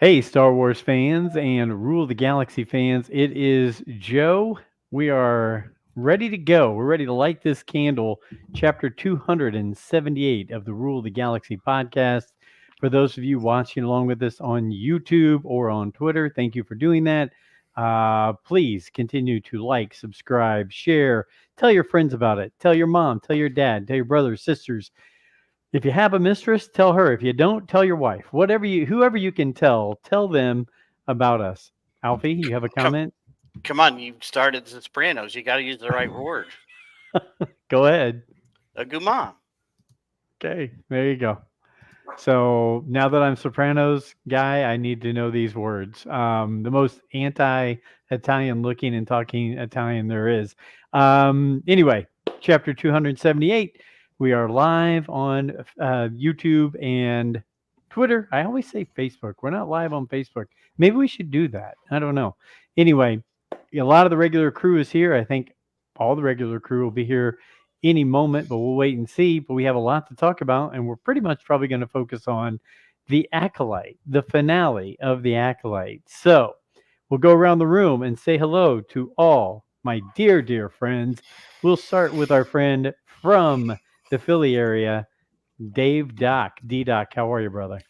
Hey, Star Wars fans and Rule the Galaxy fans. It is Joe. We are ready to go. We're ready to light this candle. Chapter 278 of the Rule the Galaxy podcast. For those of you watching along with us on YouTube or on Twitter, thank you for doing that. Please continue to like, subscribe, share, tell your friends about it. Tell your mom, tell your dad, tell your brothers, sisters. If you have a mistress, tell her. If you don't, tell your wife. Whoever you can tell them about us. Alfie, you have a Come, comment? come on, you started The Sopranos. You got to use the right word. Go ahead. A guma. Okay, there you go. So now that I'm Sopranos guy, I need to know these words. The most anti-Italian looking and talking Italian there is. Anyway, chapter 278. We are live on YouTube and Twitter. I always say Facebook. We're not live on Facebook. Maybe we should do that. I don't know. Anyway, a lot of the regular crew is here. I think all the regular crew will be here any moment, but we'll wait and see. But we have a lot to talk about, and we're pretty much probably going to focus on the Acolyte, the finale of the Acolyte. So we'll go around the room and say hello to all my dear, dear friends. We'll start with our friend from the Philly area, Dave Doc. D Doc, how are you, brother?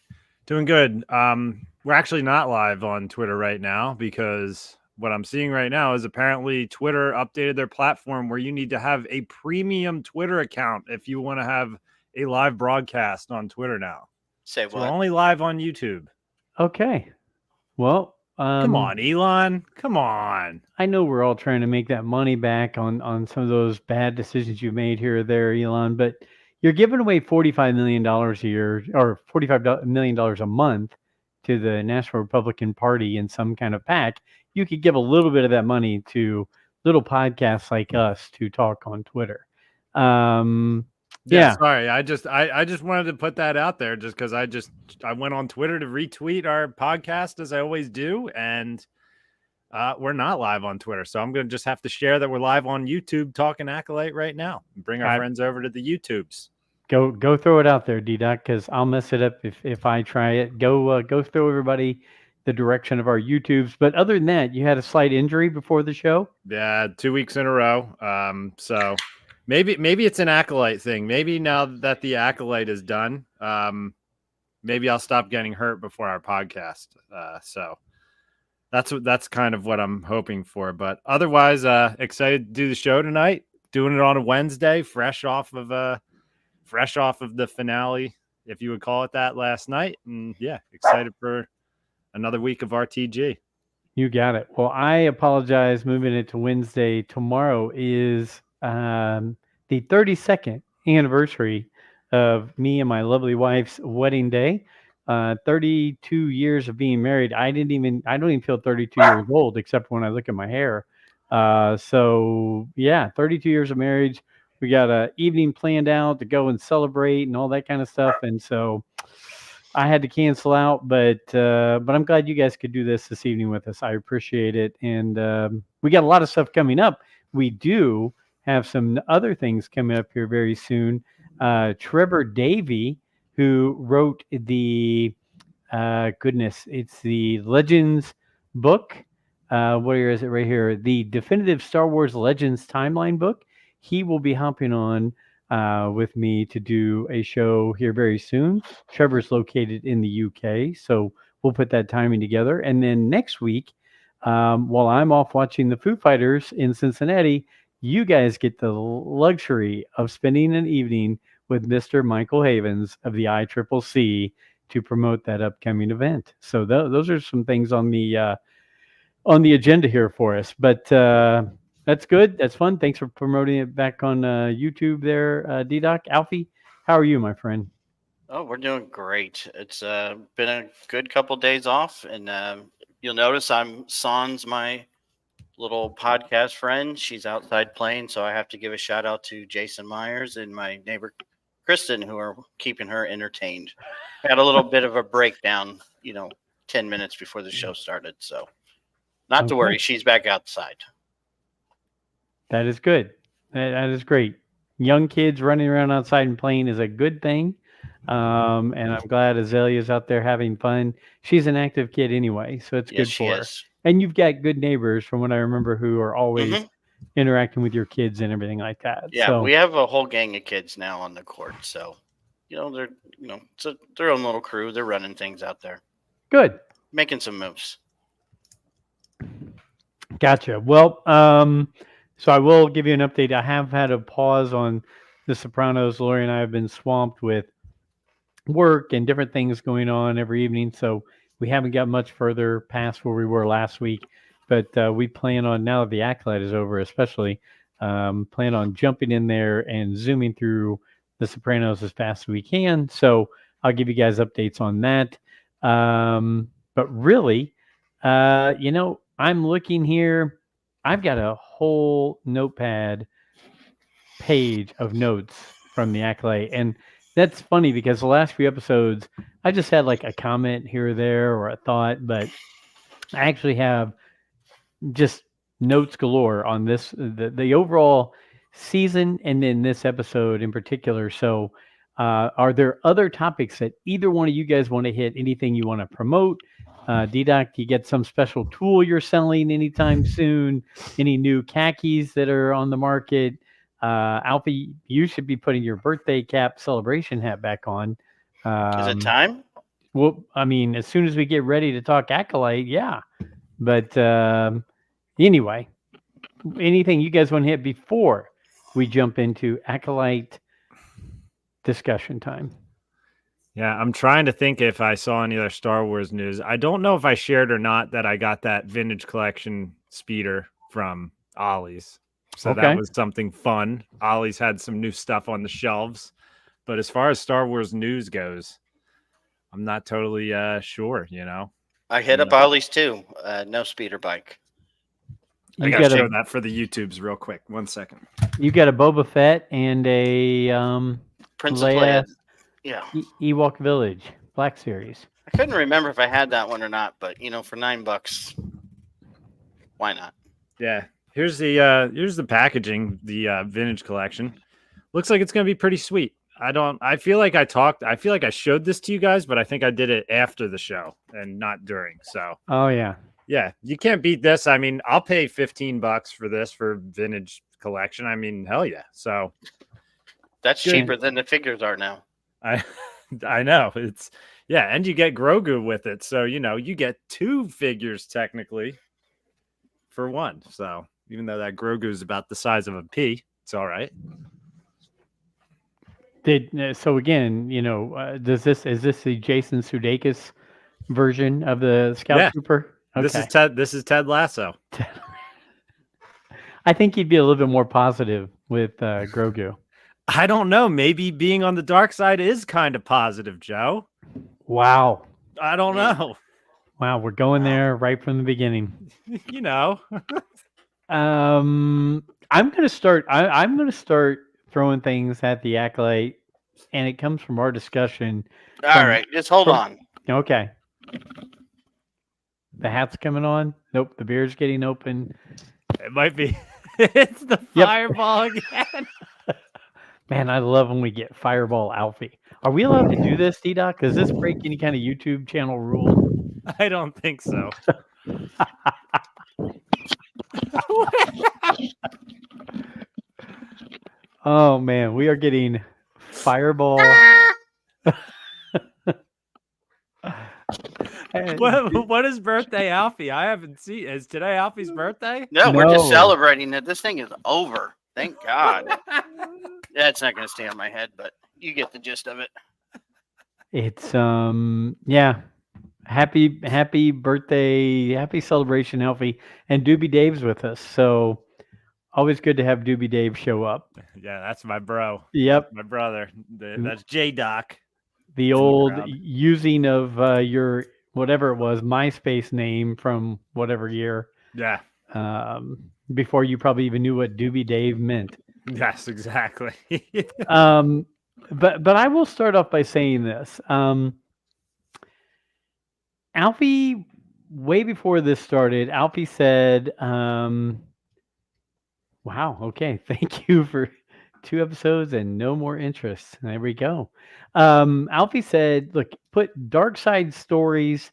Doing good. We're actually not live on Twitter right now because what I'm seeing right now is apparently Twitter updated their platform where you need to have a premium Twitter account if you want to have a live broadcast on Twitter now. Say So what? we're only live on YouTube. Okay. Well, Come on, Elon. Come on. I know we're all trying to make that money back on some of those bad decisions you made here or there, Elon, but you're giving away $45 million a year or $45 million a month to the National Republican Party in some kind of PAC. You could give a little bit of that money to little podcasts like us to talk on Twitter. Yeah. Sorry. I just wanted to put that out there just because I went on Twitter to retweet our podcast as I always do, and we're not live on Twitter, so I'm going to just have to share that we're live on YouTube talking Acolyte right now. Bring our friends over to the YouTubes. Go throw it out there, D-Doc, because I'll mess it up if I try it. Go throw everybody the direction of our YouTubes. But other than that, you had a slight injury before the show? Yeah, 2 weeks in a row. So maybe it's an Acolyte thing. Maybe now that the Acolyte is done, maybe I'll stop getting hurt before our podcast. So that's kind of what I'm hoping for. But otherwise, excited to do the show tonight. Doing it on a Wednesday, fresh off of the finale, if you would call it that, last night. And yeah, excited for another week of RTG. You got it. Well, I apologize. Moving it to Wednesday. Tomorrow is the 32nd anniversary of me and my lovely wife's wedding day. 32 years of being married. I don't even feel 32 years old except when I look at my hair. So yeah, 32 years of marriage. We got an evening planned out to go and celebrate and all that kind of stuff. And so I had to cancel out, but I'm glad you guys could do this evening with us. I appreciate it. And we got a lot of stuff coming up. We do have some other things coming up here very soon. Trevor Davey, who wrote the it's the Legends book. Where is it right here? The definitive Star Wars Legends timeline book. He will be hopping on with me to do a show here very soon. Trevor's located in the UK, so we'll put that timing together. And then next week, while I'm off watching the Foo Fighters in Cincinnati, you guys get the luxury of spending an evening with Mr. Michael Havens of the ICCC to promote that upcoming event. So those are some things on the agenda here for us. But that's good. That's fun. Thanks for promoting it back on YouTube there, D-Doc. Alfie, how are you, my friend? Oh, we're doing great. It's been a good couple days off, and you'll notice I'm Sans, my little podcast friend. She's outside playing, so I have to give a shout out to Jason Myers and my neighbor Kristen, who are keeping her entertained. I had a little bit of a breakdown, 10 minutes before the show started. So not to worry, she's back outside. That is good. That is great. Young kids running around outside and playing is a good thing. And I'm glad Azalea's out there having fun. She's an active kid anyway, so it's Yes, good she for her. is. And you've got good neighbors, from what I remember, who are always Hmm. interacting with your kids and everything like that. Yeah, So we have a whole gang of kids now on the court, so they're it's their own little crew. They're running things out there, good. making some moves. Gotcha. Well, so I will give you an update. I have had a pause on The Sopranos. Lori and I have been swamped with work and different things going on every evening, so we haven't got much further past where we were last week. But we plan on, now that the Acolyte is over, especially plan on jumping in there and zooming through The Sopranos as fast as we can. So I'll give you guys updates on that. But really, I'm looking here. I've got a whole notepad page of notes from the Acolyte, and that's funny because the last few episodes, I just had like a comment here or there or a thought, but I actually have just notes galore on the overall season and then this episode in particular. So, are there other topics that either one of you guys want to hit? Anything you want to promote? DDoc, you get some special tool you're selling anytime soon? Any new khakis that are on the market? Alfie, you should be putting your birthday cap celebration hat back on. Is it time? Well, I mean, as soon as we get ready to talk Acolyte, yeah. But anyway, anything you guys want to hit before we jump into Acolyte discussion time? Yeah, I'm trying to think if I saw any other Star Wars news. I don't know if I shared or not that I got that vintage collection speeder from Ollie's. So that Okay. was something fun. Ollie's had some new stuff on the shelves. But as far as Star Wars news goes, I'm not totally sure, I hit up Ollie's too. No speeder bike. I You gotta got show a that for the YouTubes real quick. 1 second. you got a Boba Fett and a Princess Leia. Leia Yeah. Ewok Village Black Series. I couldn't remember if I had that one or not, but for $9, why not? Yeah. Here's the packaging, the vintage collection. Looks like it's gonna be pretty sweet. I feel like I showed this to you guys, but I think I did it after the show and not during. So Oh yeah. yeah, you can't beat this. I mean, I'll pay $15 for this for vintage collection. I mean, hell yeah. So That's Good. cheaper than the figures are now. I know it's and you get Grogu with it. So you get 2 figures technically for one. So even though that Grogu is about the size of a pea, it's all right. So again, is this the Jason Sudeikis version of the Scout Yeah. Trooper? Okay. This is Ted Lasso. I think he'd be a little bit more positive with Grogu. I don't know. Maybe being on the dark side is kind of positive, Joe. Wow. I don't know. Wow, we're going there right from the beginning. I'm gonna start. I'm gonna start throwing things at the Acolyte, and it comes from our discussion. All right, just hold on. Okay. The hat's coming on. Nope, the beer's getting open. It might be. It's the Yep. fireball again. Man, I love when we get Fireball Alfie. Are we allowed to do this, D-Doc? Does this break any kind of YouTube channel rule? I don't think so. Oh man, we are getting Fireball. What is birthday Alfie? I haven't seen. Is today Alfie's birthday? No, we're just No. celebrating that this thing is over. Thank God. Yeah, it's not going to stay on my head, but you get the gist of it. It's yeah. Happy birthday, happy celebration, Alfie. And Doobie Dave's with us. So always good to have Doobie Dave show up. Yeah, that's my bro. Yep. My brother. That's J Doc. The old using of your whatever it was, MySpace name from whatever year. Yeah. Before you probably even knew what Doobie Dave meant. Yes, exactly. But I will start off by saying this. Alfie, way before this started, Alfie said, wow, okay, thank you for 2 episodes and no more interest. There we go. Alfie said, "Look, put dark side stories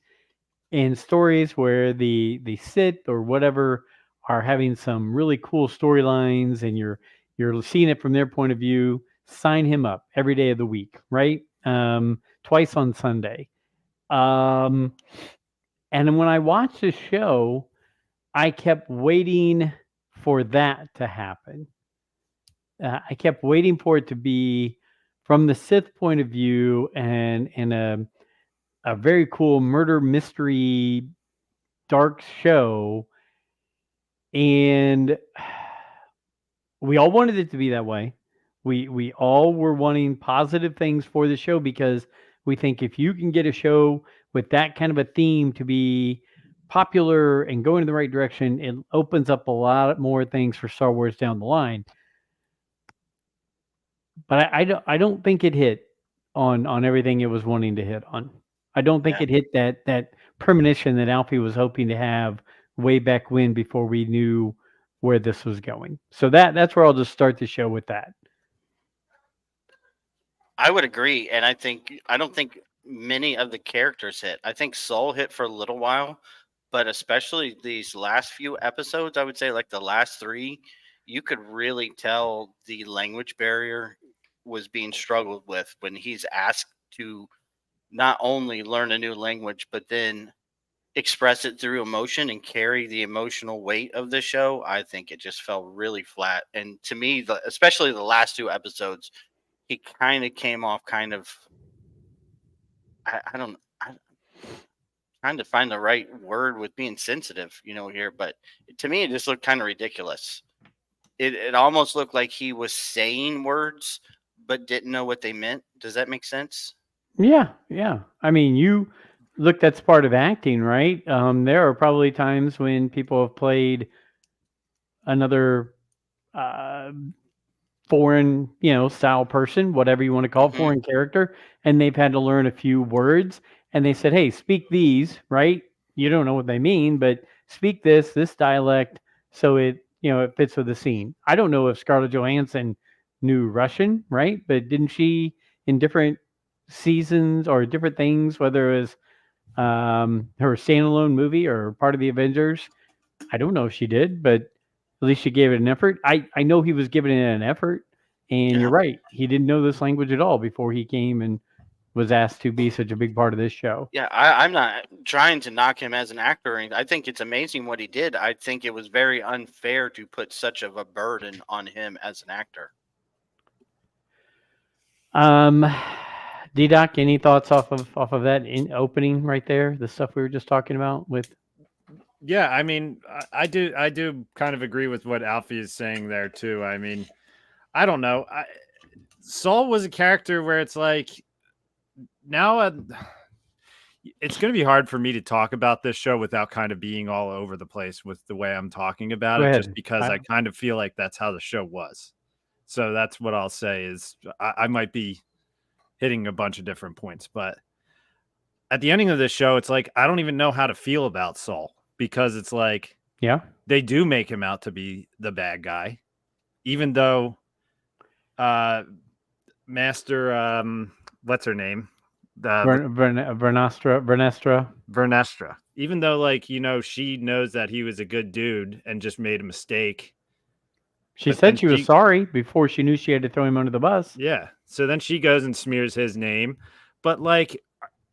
in stories where the Sith or whatever are having some really cool storylines, and you're seeing it from their point of view. Sign him up every day of the week, right? Twice on Sunday." Um, and when I watched the show, I kept waiting for that to happen. I kept waiting for it to be from the Sith point of view, and a very cool murder mystery dark show, and we all wanted it to be that way. We all were wanting positive things for the show, because we think if you can get a show with that kind of a theme to be popular and go in the right direction, it opens up a lot more things for Star Wars down the line. But I don't think it hit on everything it was wanting to hit on. I don't think Yeah. it hit that premonition that Alfie was hoping to have way back when, before we knew where this was going. So that's where I'll just start the show with that. I would agree, and I don't think many of the characters hit. I think Soul hit for a little while, but especially these last few episodes, I would say like the last 3, you could really tell the language barrier was being struggled with when he's asked to not only learn a new language, but then express it through emotion and carry the emotional weight of the show. I think it just fell really flat. And to me, especially the last 2 episodes, he kind of came off kind of I don't I'm trying to find the right word with being sensitive, here, but to me it just looked kind of ridiculous. It almost looked like he was saying words but didn't know what they meant. Does that make sense? Yeah, yeah. I mean, look, that's part of acting, right? There are probably times when people have played another uh, foreign, style person, whatever you want to call it, Hmm. foreign character, and they've had to learn a few words, and they said, "Hey, speak these," right? You don't know what they mean, but speak this dialect, so it fits with the scene. I don't know if Scarlett Johansson knew Russian, right? But didn't she, in different seasons or different things, whether it was her standalone movie or part of the Avengers? I don't know if she did, but at least she gave it an effort. I know he was giving it an effort, and you're Yeah. right. He didn't know this language at all before he came and was asked to be such a big part of this show. Yeah, I'm not trying to knock him as an actor or anything. I think it's amazing what he did. I think it was very unfair to put such of a burden on him as an actor. Um, D-Doc, any thoughts off of that in opening right there? The stuff we were just talking about with. Yeah, I mean, I do kind of agree with what Alfie is saying there too. I mean, I don't know. Saul was a character where it's like now it's going to be hard for me to talk about this show without kind of being all over the place with the way I'm talking about Go it, just ahead. because I kind of feel like that's how the show was. So that's what I'll say is I might be hitting a bunch of different points, but at the ending of this show, it's like I don't even know how to feel about Saul, because it's like Yeah. they do make him out to be the bad guy, even though Master what's her name? Vernestra. Vernestra. Even though she knows that he was a good dude and just made a mistake. She But then said she was sorry before she knew she had to throw him under the bus. Yeah. So then she goes and smears his name. But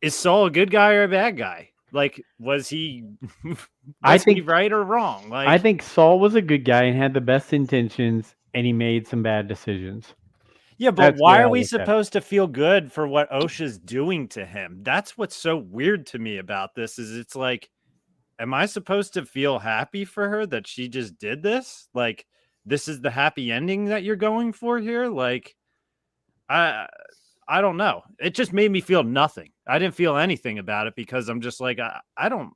is Saul a good guy or a bad guy? Was he I he think right or wrong? I think Saul was a good guy and had the best intentions, and he made some bad decisions. Yeah, but That's the why way I are we looked at it. supposed to feel good for what OSHA's doing to him? That's what's so weird to me about this is it's like, am I supposed to feel happy for her that she just did this? This is the happy ending that you're going for here? I don't know. It just made me feel nothing. I didn't feel anything about it because I'm just like, I don't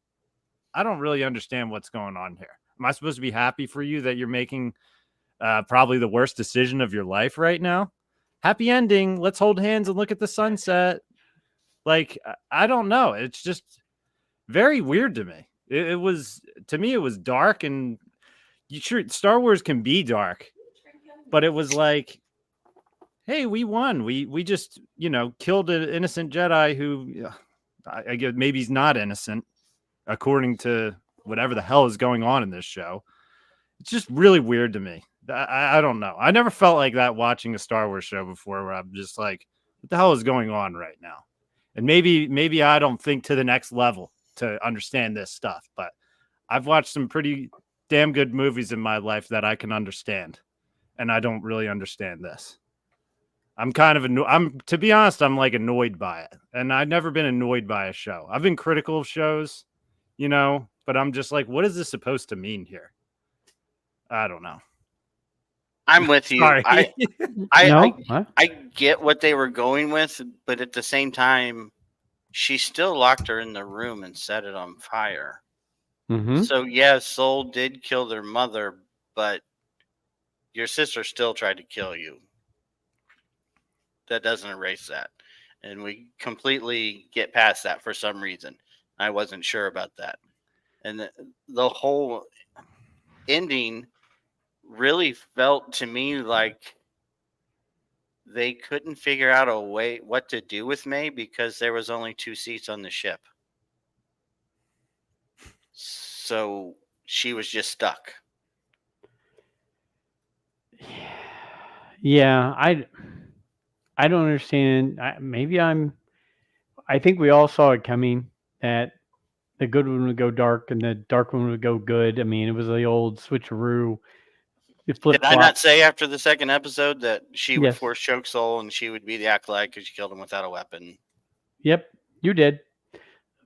really understand what's going on here. Am I supposed to be happy for you that you're making probably the worst decision of your life right now? Happy ending. Let's hold hands and look at the sunset. I don't know. It's just very weird to me. It was, to me, it was dark, and Star Wars can be dark, but it was like hey, we won. We just, killed an innocent Jedi who I guess maybe he's not innocent according to whatever the hell is going on in this show. It's just really weird to me. I don't know. I never felt like that watching a Star Wars show before, where I'm just like, what the hell is going on right now? And maybe I don't think to the next level to understand this stuff, but I've watched some pretty damn good movies in my life that I can understand, and I don't really understand this. I'm kind of to be honest, I'm like annoyed by it, and I've never been annoyed by a show. I've been critical of shows, but I'm just like, what is this supposed to mean here? I don't know. I'm with you. Sorry. I get what they were going with, but at the same time, she still locked her in the room and set it on fire. Mm-hmm. So yeah, Soul did kill their mother, but your sister still tried to kill you. That doesn't erase that. And we completely get past that for some reason. I wasn't sure about that. And the whole ending really felt to me like they couldn't figure out a way what to do with May because there was only 2 seats on the ship. So she was just stuck. Yeah, I don't understand. I think we all saw it coming that the good one would go dark and the dark one would go good. I mean, it was the old switcheroo. It flip Did I not say after the second episode that she would Yes. force choke Soul and she would be the Acolyte because she killed him without a weapon? Yep, you did.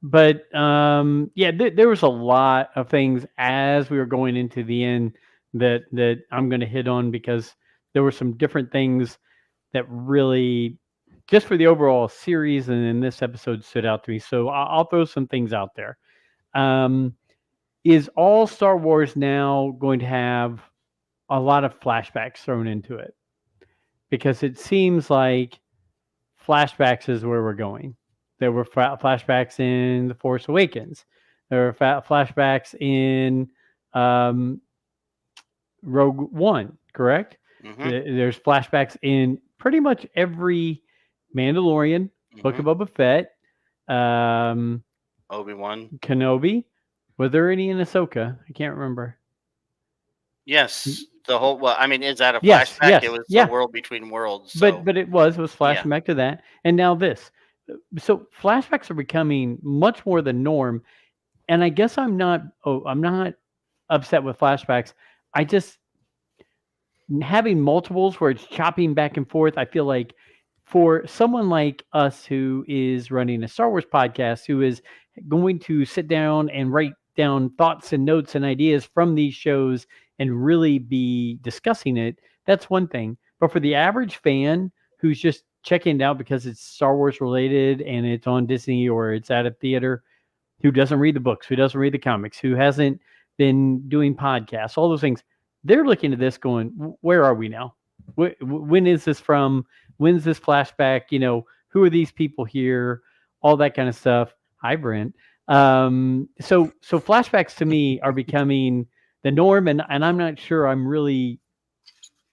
But yeah, there was a lot of things as we were going into the end that I'm going to hit on because there were some different things that really, just for the overall series and in this episode, stood out to me. So I'll throw some things out there. Is all Star Wars now going to have a lot of flashbacks thrown into it? Because it seems like flashbacks is where we're going. There were flashbacks in The Force Awakens. There were flashbacks in Rogue One, correct? Mm-hmm. There's flashbacks in pretty much every Mandalorian, Book of Boba Fett, Obi-Wan. Kenobi. Were there any in Ahsoka? I can't remember. Yes, the whole. Well, I mean, is that a Yes, flashback? yes, It was yeah. the world between worlds. So. But it was flashing back to that, and now this. So flashbacks are becoming much more the norm, and I guess I'm not upset with flashbacks. I just having multiples where it's chopping back and forth. I feel like for someone like us who is running a Star Wars podcast, who is going to sit down and write down thoughts and notes and ideas from these shows and really be discussing it, that's one thing. But for the average fan who's just checking it out because it's Star Wars related and it's on Disney or it's at a theater, who doesn't read the books, who doesn't read the comics, who hasn't been doing podcasts, all those things, they're looking at this going, where are we now? When is this from? When's this flashback? Who are these people here? All that kind of stuff. Hi, Brent. So flashbacks to me are becoming the norm, and I'm not sure I'm really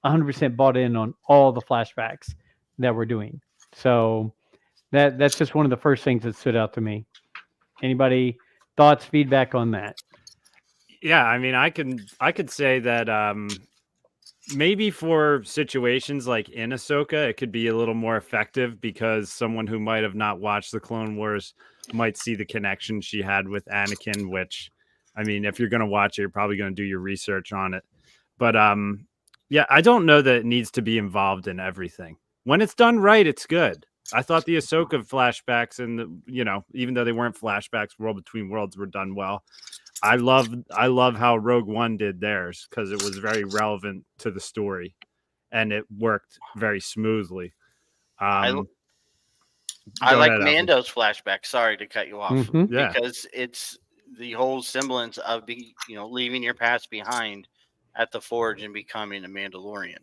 100% bought in on all the flashbacks that we're doing. So that's just one of the first things that stood out to me. Anybody thoughts, feedback on that? Yeah, I mean, I could say that maybe for situations like in Ahsoka, it could be a little more effective because someone who might have not watched the Clone Wars might see the connection she had with Anakin, which, I mean, if you're going to watch it, you're probably going to do your research on it. But yeah, I don't know that it needs to be involved in everything. When it's done right, it's good. I thought the Ahsoka flashbacks and even though they weren't flashbacks, World Between Worlds were done well. I love how Rogue One did theirs because it was very relevant to the story, and it worked very smoothly. I Go like ahead, Alfie. Mando's flashback. Sorry to cut you off, Mm-hmm. because it's the whole semblance of leaving your past behind at the Forge and becoming a Mandalorian.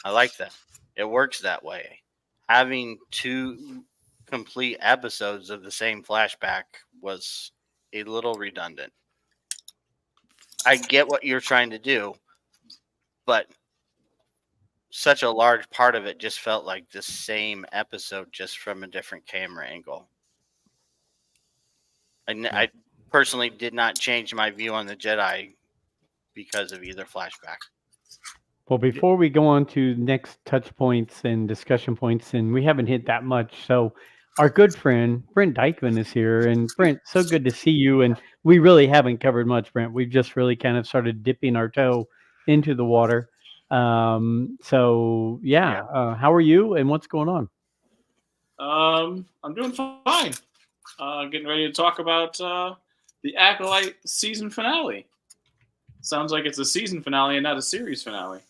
I like that. It works that way. Having 2 complete episodes of the same flashback was a little redundant. I get what you're trying to do, but such a large part of it just felt like the same episode, just from a different camera angle. I personally did not change my view on the Jedi because of either flashback. Well, before we go on to next touch points and discussion points, and we haven't hit that much, so our good friend Brent Dykeman is here, and Brent, so good to see you. And we really haven't covered much, Brent. We've just really kind of started dipping our toe into the water. So yeah, how are you, and what's going on? I'm doing fine. Getting ready to talk about the Acolyte season finale. Sounds like it's a season finale and not a series finale.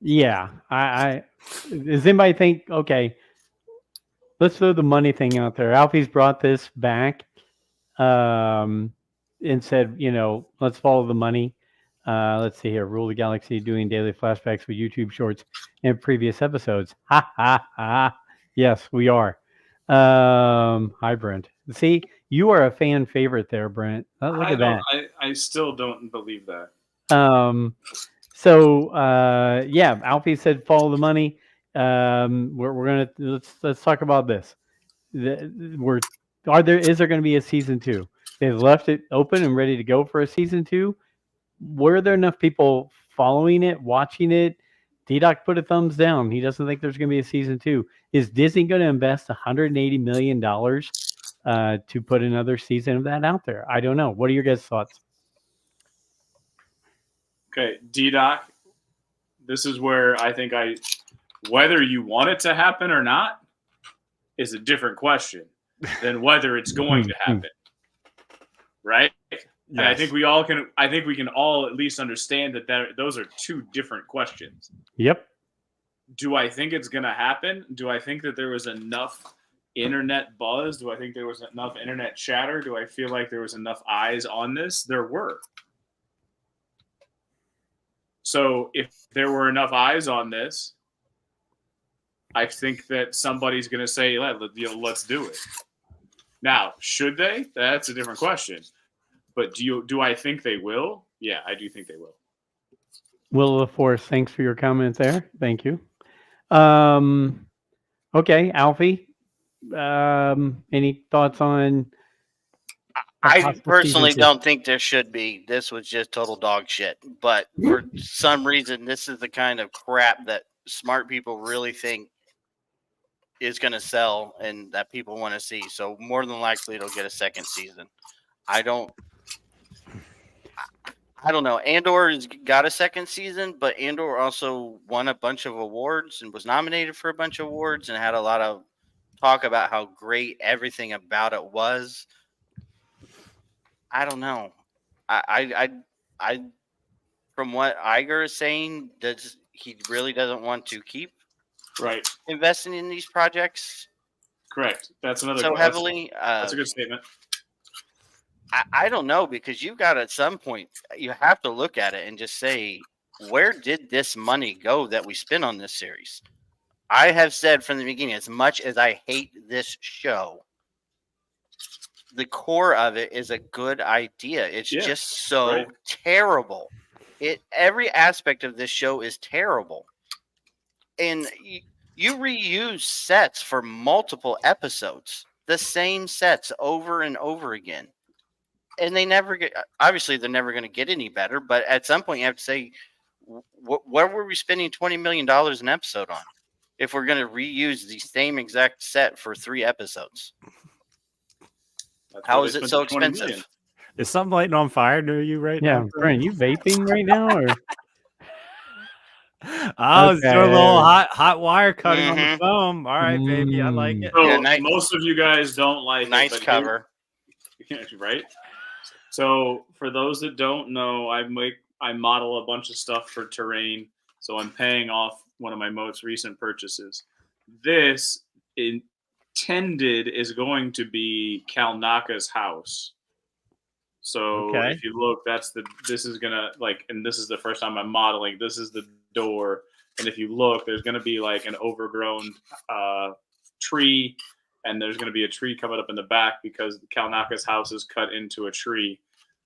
Yeah, I does anybody think, okay, let's throw the money thing out there. Alfie's brought this back and said, let's follow the money. Let's see here. Rule the Galaxy doing daily flashbacks with YouTube shorts and previous episodes. Ha ha ha. Yes, we are. Hi, Brent. See, you are a fan favorite there, Brent. Look at that. I still don't believe that. So yeah, Alfie said follow the money. We're gonna let's talk about this. Is there going to be a season 2? They've left it open and ready to go for a season 2. Were there enough people following it, watching it? D-Doc put a thumbs down. He doesn't think there's going to be a season 2. Is Disney going to invest $180 million to put another season of that out there? I don't know. What are your guys' thoughts? Okay, D-Doc, this is where I think whether you want it to happen or not is a different question than whether it's going to happen. Right? Yes. And I think we can all at least understand that those are two different questions. Yep. Do I think it's going to happen? Do I think that there was enough internet buzz? Do I think there was enough internet chatter? Do I feel like there was enough eyes on this? There were. So if there were enough eyes on this, I think that somebody's going to say, let's do it. Now, should they? That's a different question. But do I think they will? Yeah, I do think they will. Will of the Force, thanks for your comment there. Thank you. Okay, Alfie, any thoughts on? I personally don't think there should be. This was just total dog shit. But for some reason, this is the kind of crap that smart people really think is going to sell and that people want to see. So more than likely, it'll get a second season. I don't know. Andor has got a second season, but Andor also won a bunch of awards and was nominated for a bunch of awards and had a lot of talk about how great everything about it was. I don't know. I from what Iger is saying, he really doesn't want to keep investing in these projects. Correct. That's another so heavily. That's a good statement. I don't know, because you've got at some point you have to look at it and just say, where did this money go that we spent on this series? I have said from the beginning, as much as I hate this show, the core of it is a good idea. It's just so terrible. Every aspect of this show is terrible. And you reuse sets for multiple episodes, the same sets over and over again. And they never get, obviously they're never going to get any better, but at some point you have to say, what were we spending $20 million an episode on if we're going to reuse the same exact set for 3 episodes? How is it so expensive? Is something lighting on fire near you right now? Yeah, Brent, you vaping right now? Or? I was doing a little hot wire cutting on the foam. All right, baby, I like it. So most of you guys don't like nice cover. Right? So for those that don't know, I model a bunch of stuff for Terrain. So I'm paying off one of my most recent purchases. This intended is going to be Kalnaka's house. So if you look, this is gonna and this is the first time I'm modeling. This is the door, and if you look, there's gonna be like an overgrown tree, and there's gonna be a tree coming up in the back because Kalnaka's house is cut into a tree.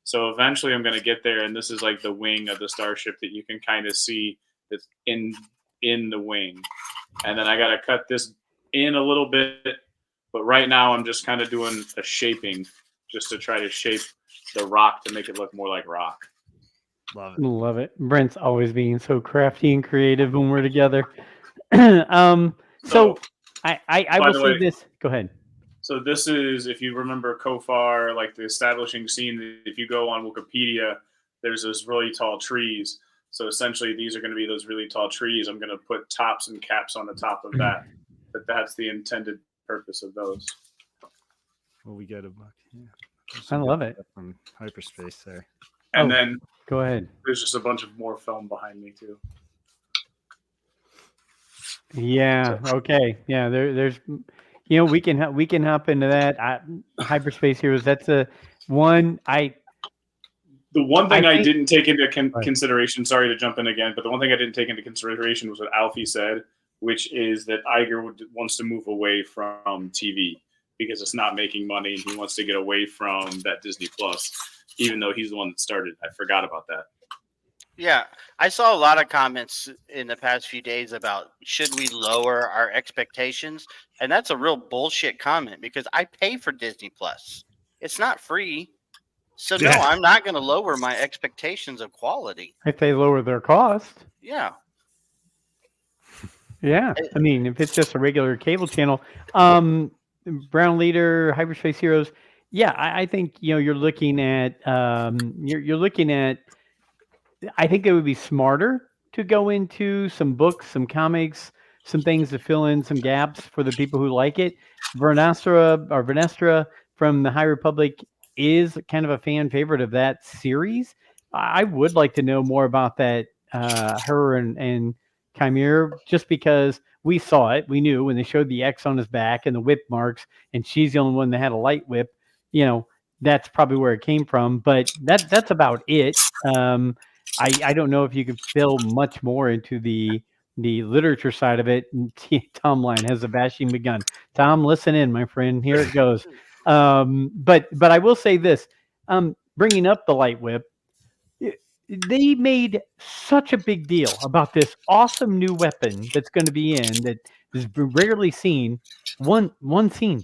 So eventually I'm going to get there, and this is like the wing of the starship that you can kind of see that's in the wing. And then I got to cut this in a little bit, but right now I'm just kind of doing a shaping just to try to shape the rock to make it look more like rock. Love it. Love it. Brent's always being so crafty and creative when we're together. So I by will the say way- this. Go ahead. So this is, if you remember Kofar, like the establishing scene, if you go on Wikipedia, there's those really tall trees. So essentially these are going to be those really tall trees. I'm going to put tops and caps on the top of that. But that's the intended purpose of those. Well, we get a buck. Yeah. I love it. From hyperspace there. And Oh. then Go ahead. there's just a bunch of more film behind me too. Yeah. Okay. Yeah. There's, we can hop into that. Hyperspace Heroes. That's a one. The one thing I I think- didn't take into Right. consideration, sorry to jump in again, but the one thing I didn't take into consideration was what Alfie said, which is that Iger wants to move away from TV because it's not making money, and he wants to get away from that Disney Plus, even though he's the one that started. I forgot about that. Yeah, I saw a lot of comments in the past few days about should we lower our expectations, and that's a real bullshit comment because I pay for Disney Plus. It's not free, so no, Yeah. I'm not going to lower my expectations of quality. If they lower their cost. Yeah, Yeah. I mean, if it's just a regular cable channel, Brown Leader, Hyperspace Heroes. Yeah, I think you're looking at you're looking at. I think it would be smarter to go into some books, some comics, some things to fill in some gaps for the people who like it. Vernestra from the High Republic is kind of a fan favorite of that series. I would like to know more about that, her and Chimera, just because we saw it. We knew when they showed the X on his back and the whip marks, and she's the only one that had a light whip. That's probably where it came from. But that's about it. I don't know if you could fill much more into the literature side of it. Tom Line has the bashing begun. Tom, listen in, my friend. Here it goes. But I will say this: bringing up the light whip, they made such a big deal about this awesome new weapon that's going to be in that is rarely seen. One scene.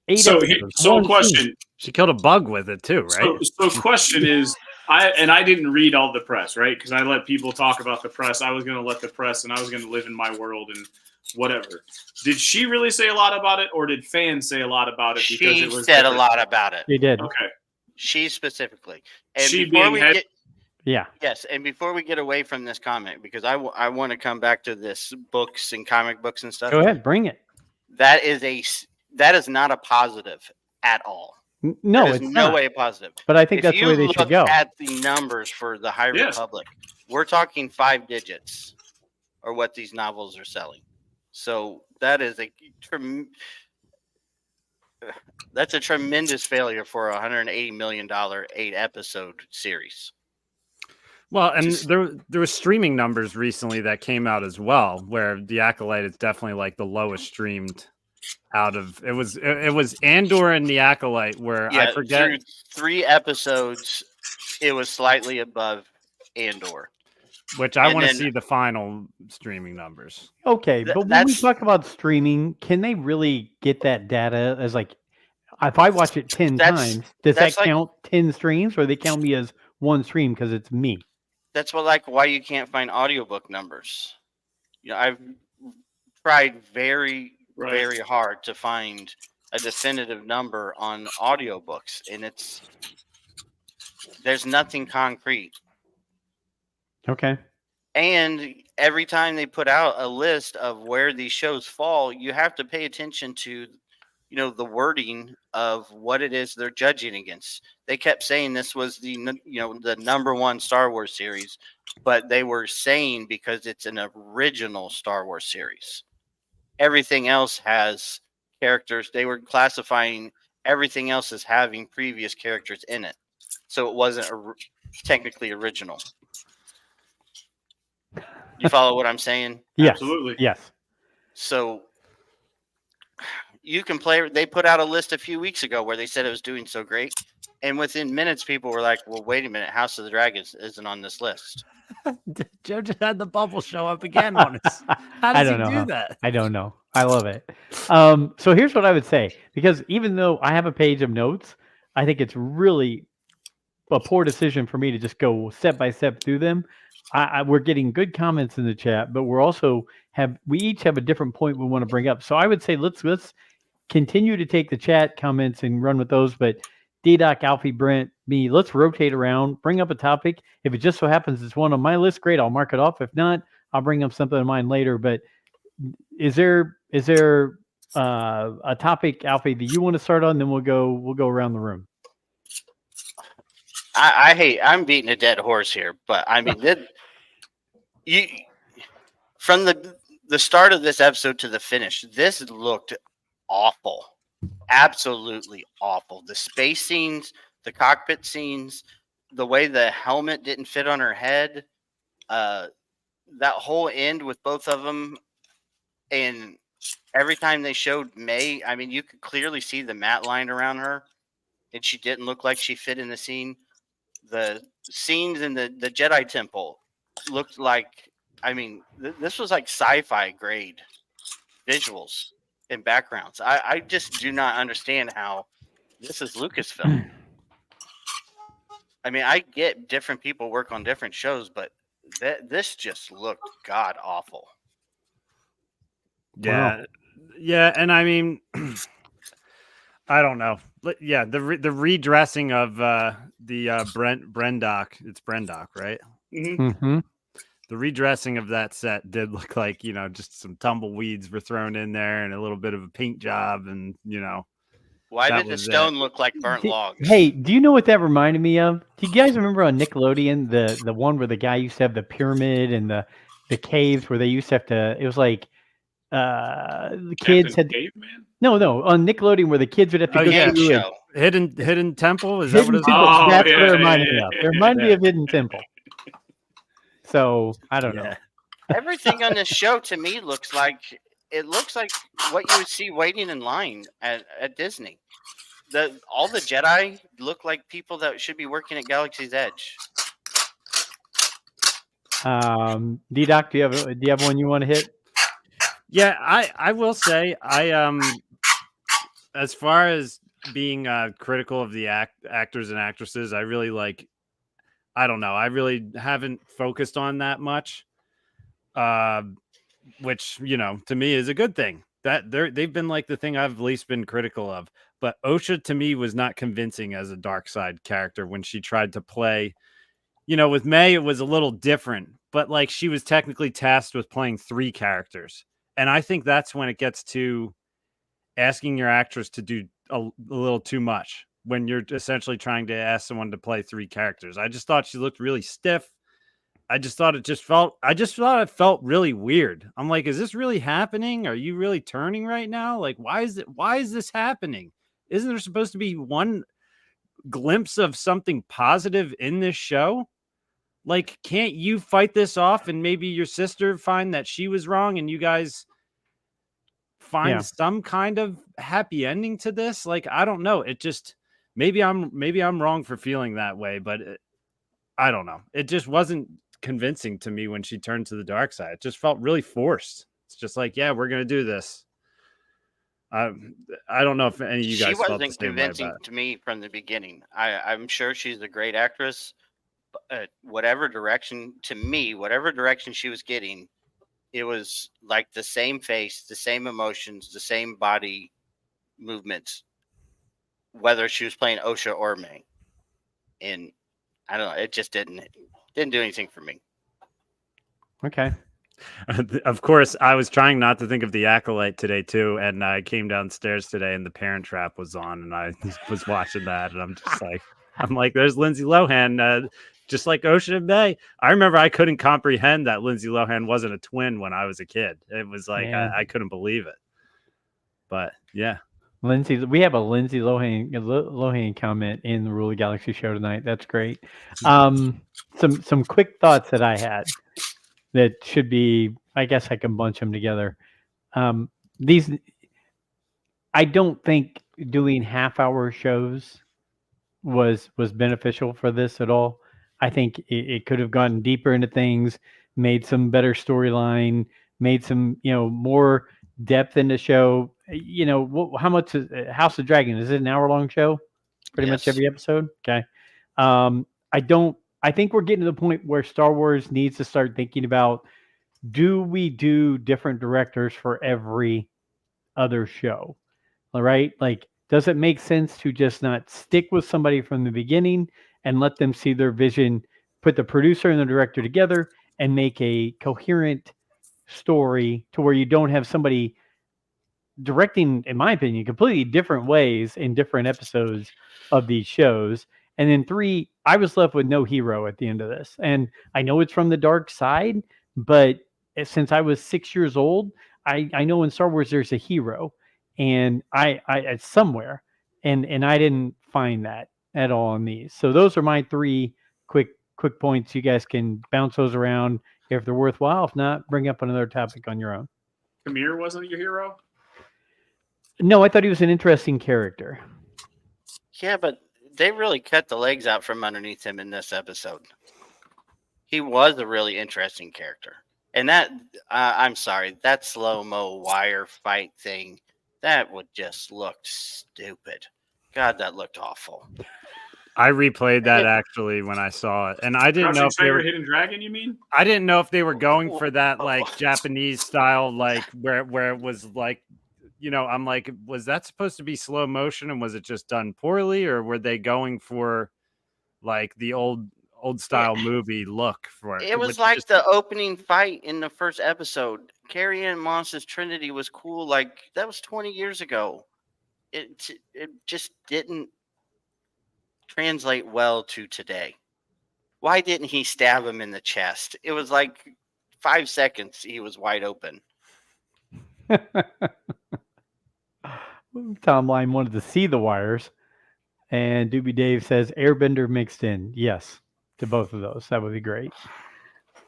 8 So, episodes, so one scene. question. She killed a bug with it too, right? So question is, I didn't read all the press, right? Because I let people talk about the press. I was going to let the press, and I was going to live in my world and whatever. Did she really say a lot about it, or did fans say a lot about it? Because she it was said different? a lot about it. They did. Okay. She specifically. And She before being we head- get Yeah. yes, and before we get away from this comment, because I want to come back to this books and comic books and stuff. Go ahead, bring it. That is not a positive at all. No, That is it's no not. way a positive. But I think If that's the you way they should look go. at the numbers for the High Yes. Republic, we're talking 5 digits, or what these novels are selling. So that is that's a tremendous failure for a $180 million 8-episode series. Well, and there was streaming numbers recently that came out as well, where the Acolyte is definitely like the lowest streamed out of it was Andor and the Acolyte, where I forget through 3 episodes, it was slightly above Andor. which I and want to then- see the final streaming numbers. Okay, but when we that's- talk about streaming, can they really get that data as like, if I watch it 10 That's- times, does that that's like- count 10 streams, or they count me as one stream because it's me? That's why you can't find audiobook numbers. I've tried very, Right. very hard to find a definitive number on audiobooks, and there's nothing concrete. Okay. And every time they put out a list of where these shows fall, you have to pay attention to, the wording of what it is they're judging against. They kept saying this was the number 1 Star Wars series, but they were saying because it's an original Star Wars series. Everything else has characters. They were classifying everything else as having previous characters in it. So it wasn't technically original. You follow what I'm saying? Yes. Absolutely. Yes. So you can play. They put out a list a few weeks ago where they said it was doing so great. And within minutes, people were like, "Well, wait a minute, House of the Dragons isn't on this list." Joe just had the bubble show up again on us. How I does he don't know do how. that? I don't know. I love it. So here's what I would say, because even though I have a page of notes, I think it's really a poor decision for me to just go step by step through them. We're getting good comments in the chat, but we each have a different point we want to bring up. So I would say let's continue to take the chat comments and run with those. But D-Doc, Alfie, Brent, me, let's rotate around, bring up a topic. If it just so happens it's one on my list, great, I'll mark it off. If not, I'll bring up something of mine later. But is there a topic, Alfie, that you want to start on? Then we'll go around the room. I'm beating a dead horse here, but I mean, you from the start of this episode to the finish, this looked awful, absolutely awful. The space scenes, the cockpit scenes, the way the helmet didn't fit on her head, that whole end with both of them, and every time they showed May, I mean, you could clearly see the matte line around her, and she didn't look like she fit in the scene. The scenes in the Jedi Temple looked like, I mean, this was like sci-fi grade visuals and backgrounds. I just do not understand how this is Lucasfilm. I mean, I get different people work on different shows, but this just looked god awful. Yeah, Wow. yeah, and I mean, I don't know. Yeah, the redressing of the Brendock. It's Brendock, right? Mm-hmm. The redressing of that set did look like, just some tumbleweeds were thrown in there and a little bit of a paint job, and Why that did the was stone look like burnt logs? Hey, do you know what that reminded me of? Do you guys remember on Nickelodeon the one where the guy used to have the pyramid and the caves where they used to have to? It was like the kids Captain had Caveman? no on Nickelodeon where the kids would have to Oh, go yeah. Game through show. Hidden Temple. Is that what Hidden it's Temple. called? Oh, That's what yeah, it reminded yeah, me of. yeah, It reminded me yeah. of Hidden Temple. So I don't know. Yeah. Everything on this show to me looks like what you would see waiting in line at Disney. All the Jedi look like people that should be working at Galaxy's Edge. D-Doc, do you have one you want to hit? Yeah, I will say as far as being critical of the actors and actresses, I really I don't know. I really haven't focused on that much, which to me is a good thing. That they've been like the thing I've least been critical of. But Osha to me was not convincing as a dark side character when she tried to play. With May it was a little different, but like she was technically tasked with playing 3 characters, and I think that's when it gets to asking your actress to do a little too much when you're essentially trying to ask someone to play 3 characters. I just thought she looked really stiff. I just thought it felt really weird. I'm like, is this really happening? Are you really turning right now? Like, why is this happening? Isn't there supposed to be one glimpse of something positive in this show? Like, can't you fight this off and maybe your sister find that she was wrong and you guys find some kind of happy ending to this? Like, I don't know. It just maybe I'm wrong for feeling that way, but I don't know. It just wasn't convincing to me when she turned to the dark side. It just felt really forced. It's just like, yeah, we're gonna do this. I don't know if any of you guys She felt the wasn't same way convincing about it. to me from the beginning. I'm sure she's a great actress. But whatever direction she was getting, it was like the same face, the same emotions, the same body movements, whether she was playing Osha or May. And I don't know, it just didn't do anything for me. Okay. Of course, I was trying not to think of the Acolyte today too, and I came downstairs today and the Parent Trap was on, and I was watching that, and I'm just like, there's Lindsay Lohan, just like Osha and May. I remember I couldn't comprehend that Lindsay Lohan wasn't a twin when I was a kid. It was like I couldn't believe it. But yeah, We have a Lindsay Lohan comment in the Rule of Galaxy show tonight. That's great. Some quick thoughts that I had that should be, I guess I can bunch them together. I don't think doing half-hour shows was beneficial for this at all. I think it could have gotten deeper into things, made some better storyline, made some more depth in the show. How much is House of Dragon? Is it an hour long show? Pretty much Yes. every episode. Okay. I don't. I think we're getting to the point where Star Wars needs to start thinking about: do we do different directors for every other show? All right. Like, does it make sense to just not stick with somebody from the beginning and let them see their vision, put the producer and the director together and make a coherent story to where you don't have somebody directing, in my opinion, completely different ways in different episodes of these shows? And then three, I was left with no hero at the end of this. And I know it's from the dark side, but since I was 6 years old, I know in Star Wars there's a hero, and I it's somewhere, and I didn't find that at all in these. So those are my three quick points. You guys can bounce those around if they're worthwhile. If not, bring up another topic on your own. Kamir wasn't your hero? No, I thought he was an interesting character. Yeah, but they really cut the legs out from underneath him in this episode. He was a really interesting character. And that, I'm sorry, that slow-mo wire fight thing, that would just look stupid. God, that looked awful. I replayed that actually when I saw it, and I didn't know Crouching if they Tiger, were. Hidden Dragon, you mean? I didn't know if they were going for that like Japanese style, like where it was like, I'm like, was that supposed to be slow motion, and was it just done poorly, or were they going for like the old style movie look for it? It was like the opening fight in the first episode. Carrie Ann Moss's Trinity was cool. Like, that was 20 years ago. It just didn't translate well to today. Why didn't he stab him in the chest? It was like 5 seconds. He was wide open. Tom Line wanted to see the wires, and Doobie Dave says Airbender mixed in. Yes, to both of those. That would be great.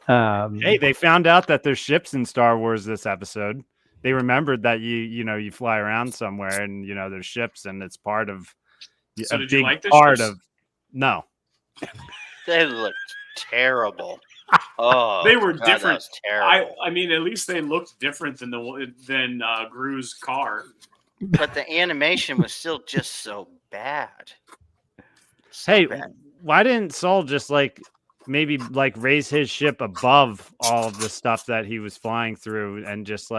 Hey, they found out that there's ships in Star Wars this episode. They remembered that you fly around somewhere and there's ships, and it's part of So a did you big like the part ships? of. No, They looked terrible. Oh, They were God, different. That was terrible. I mean, at least they looked different than Gru's car. But the animation was still just so bad. So hey, bad. why didn't Saul just maybe raise his ship above all of the stuff that he was flying through and just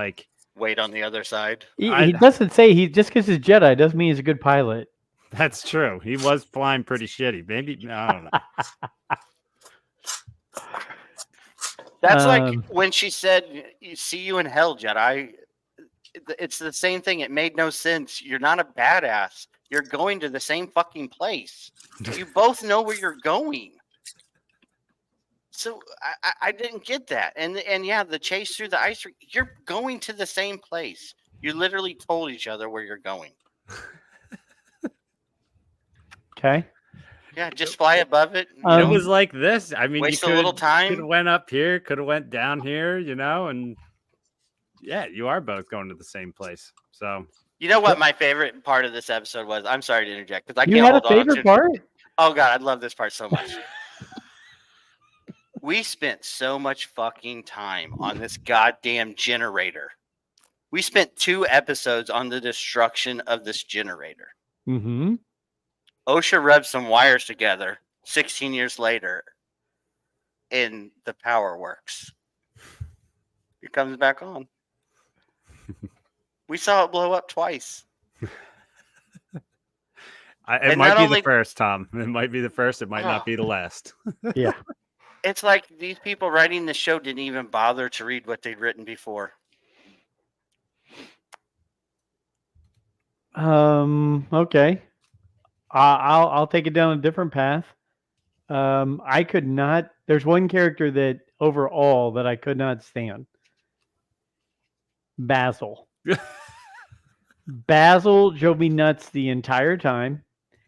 Wait on the other side. He doesn't say he just because he's Jedi doesn't mean he's a good pilot. That's true. He was flying pretty shitty. Maybe I don't know. That's like when she said, "See you in hell, Jedi." It's the same thing. It made no sense. You're not a badass. You're going to the same fucking place. You both know where you're going. So I didn't get that. And yeah, the chase through the ice. You're going to the same place. You literally told each other where you're going. Okay. Yeah, just fly above it. It was like this. I mean, waste you a little time. Could have went up here. Could have went down here. And yeah, you are both going to the same place. So you know what my favorite part of this episode was? I'm sorry to interject because I You can't had a hold on favorite to. part? Oh God, I love this part so much. We spent so much fucking time on this goddamn generator. We spent 2 episodes on the destruction of this generator. Mm-hmm. OSHA rubbed some wires together 16 years later, and the power works. It comes back on. We saw it blow up twice. it might be the first, Tom. It might be the first. It might not be the last. Yeah. It's like these people writing the show didn't even bother to read what they'd written before. Okay. I'll take it down a different path. I could not. There's one character that overall that I could not stand. Basil. Basil drove me nuts the entire time.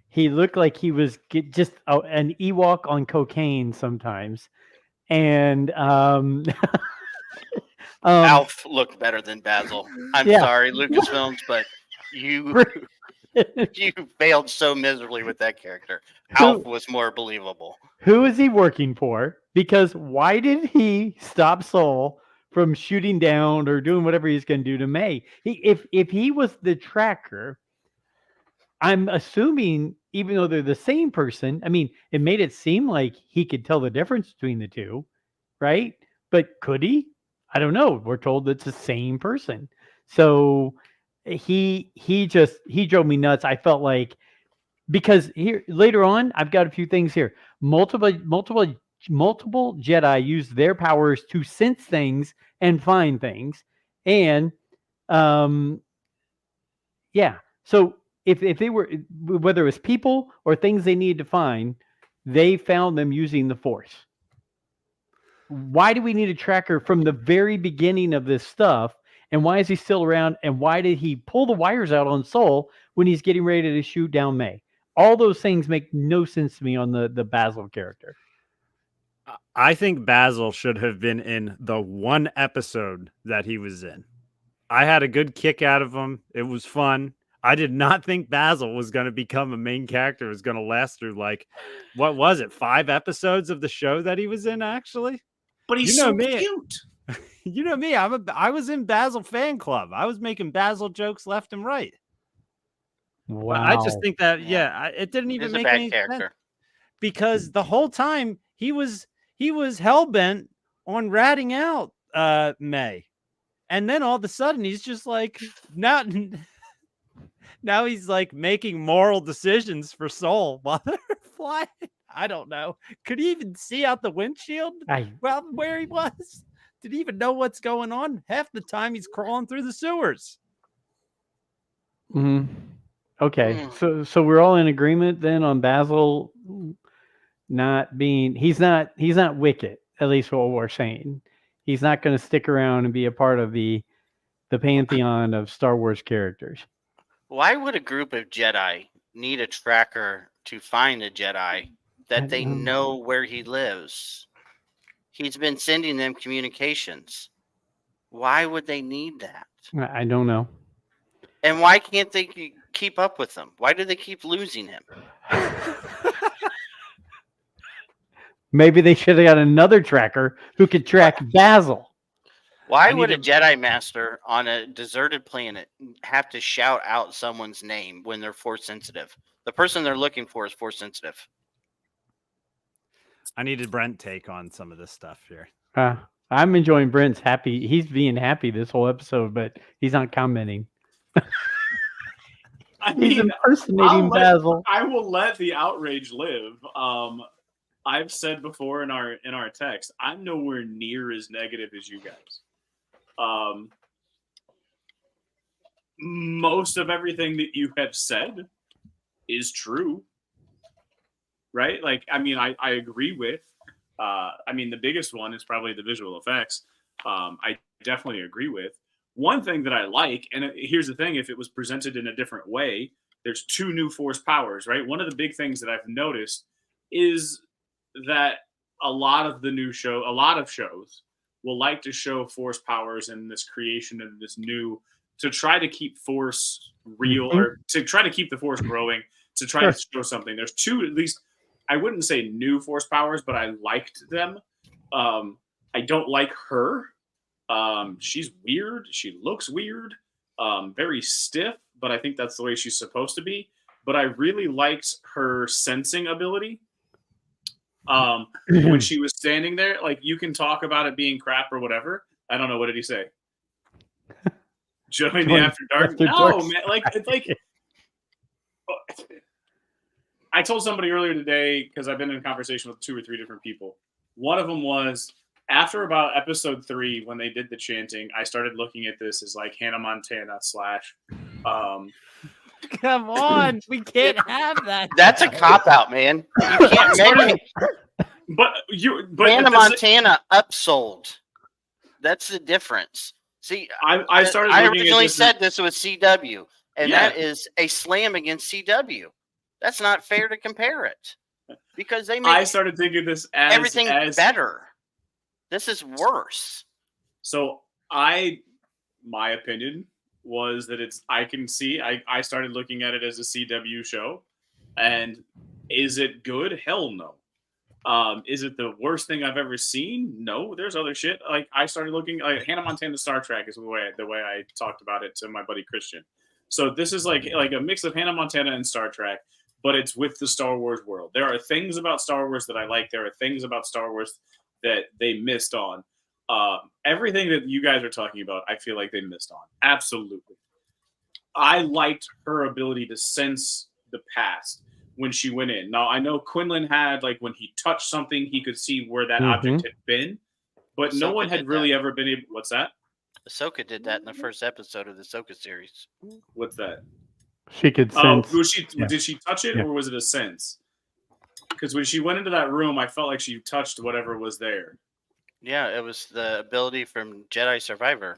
He looked like he was just an Ewok on cocaine sometimes, and Alf looked better than Basil. I'm sorry, Lucasfilms, but you You failed so miserably with that character. Who- Alf was more believable. Who is he working for? Because why did he stop Soul from shooting down or doing whatever he's going to do to May? If he was the tracker, I'm assuming, even though they're the same person, I mean, it made it seem like he could tell the difference between the two, right? But could he? I don't know. We're told it's the same person. So he drove me nuts. I felt like, because here later on, I've got a few things here. Multiple Jedi use their powers to sense things and find things, and yeah. So if they were, whether it was people or things they needed to find, they found them using the Force. Why do we need a tracker from the very beginning of this stuff? And why is he still around? And why did he pull the wires out on Soul when he's getting ready to shoot down May? All those things make no sense to me on the Basil character. I think Basil should have been in the one episode that he was in. I had a good kick out of him. It was fun. I did not think Basil was going to become a main character. It was going to last through, like, what was it, 5 episodes of the show that he was in, actually? But he's You know so me. cute. You know me. I was in Basil fan club. I was making Basil jokes left and right. Wow. But I just think that, Yeah. it didn't even He's a make bad any sense. character. Because the whole time he was hell-bent on ratting out May. And then all of a sudden he's just like now he's like making moral decisions for Soul while they're flying. I don't know. Could he even see out the windshield? Well, where he was? Did he even know what's going on? Half the time he's crawling through the sewers. Okay. So we're all in agreement then on Basil not being, he's not Wicket, at least what we're saying. He's not going to stick around and be a part of the pantheon of Star Wars characters. Why would a group of Jedi need a tracker to find a Jedi that they know where he lives? He's been sending them communications. Why would they need that? I don't know. And why can't they keep up with him? Why do they keep losing him? Maybe they should have got another tracker who could track Basil. Why would a Jedi Master on a deserted planet have to shout out someone's name when they're Force sensitive? The person they're looking for is Force sensitive. I needed Brent take on some of this stuff here. I'm enjoying Brent's happy. He's being happy this whole episode, but he's not commenting. He's impersonating Basil. I will let the outrage live. I've said before in our text, I'm nowhere near as negative as you guys. Most of everything that you have said is true, right? Like, I mean, I agree with. I mean, the biggest one is probably the visual effects. I definitely agree with. One thing that I like, and here's the thing, if it was presented in a different way, there's 2 new Force powers, right? One of the big things that I've noticed is that a lot of shows will like to show Force powers and this creation of this new, to try to keep Force real, or to try to keep the Force growing, to try to show something. There's 2, at least, I wouldn't say new Force powers, but I liked them. I don't like her. She's weird. She looks weird, very stiff, but I think that's the way she's supposed to be. But I really liked her sensing ability. When she was standing there, like, you can talk about it being crap or whatever. I don't know. What did he say? Join the After Dark? No, man. Like, it's like, I told somebody earlier today, because I've been in conversation with 2 or 3 different people. One of them was, after about episode 3, when they did the chanting, I started looking at this as like Hannah Montana / Come on, we can't have that. That's a cop out, man. You can't make it. But Hannah Montana upsold. That's the difference. See, I started. I originally said this was CW, and Yeah. that is a slam against CW. That's not fair to compare it because they make I started thinking this as everything better. This is worse. So my opinion was that I can see I started looking at it as a CW show, and is it good? Hell no. Is it the worst thing I've ever seen? No, there's other shit. Like I started looking like Hannah Montana Star Trek is the way I talked about it to my buddy Christian. So this is like a mix of Hannah Montana and Star Trek, but it's with the Star Wars world. There are things about Star Wars that I like. There are things about Star Wars that they missed on. Everything that you guys are talking about, I feel like they missed on. Absolutely. I liked her ability to sense the past when she went in. Now, I know Quinlan had, like, when he touched something, he could see where that object had been, but no one had really ever been able... What's that? Ahsoka did that in the first episode of the Ahsoka series. What's that? She could sense. Did she touch it, or was it a sense? Because when she went into that room, I felt like she touched whatever was there. Yeah, it was the ability from Jedi Survivor,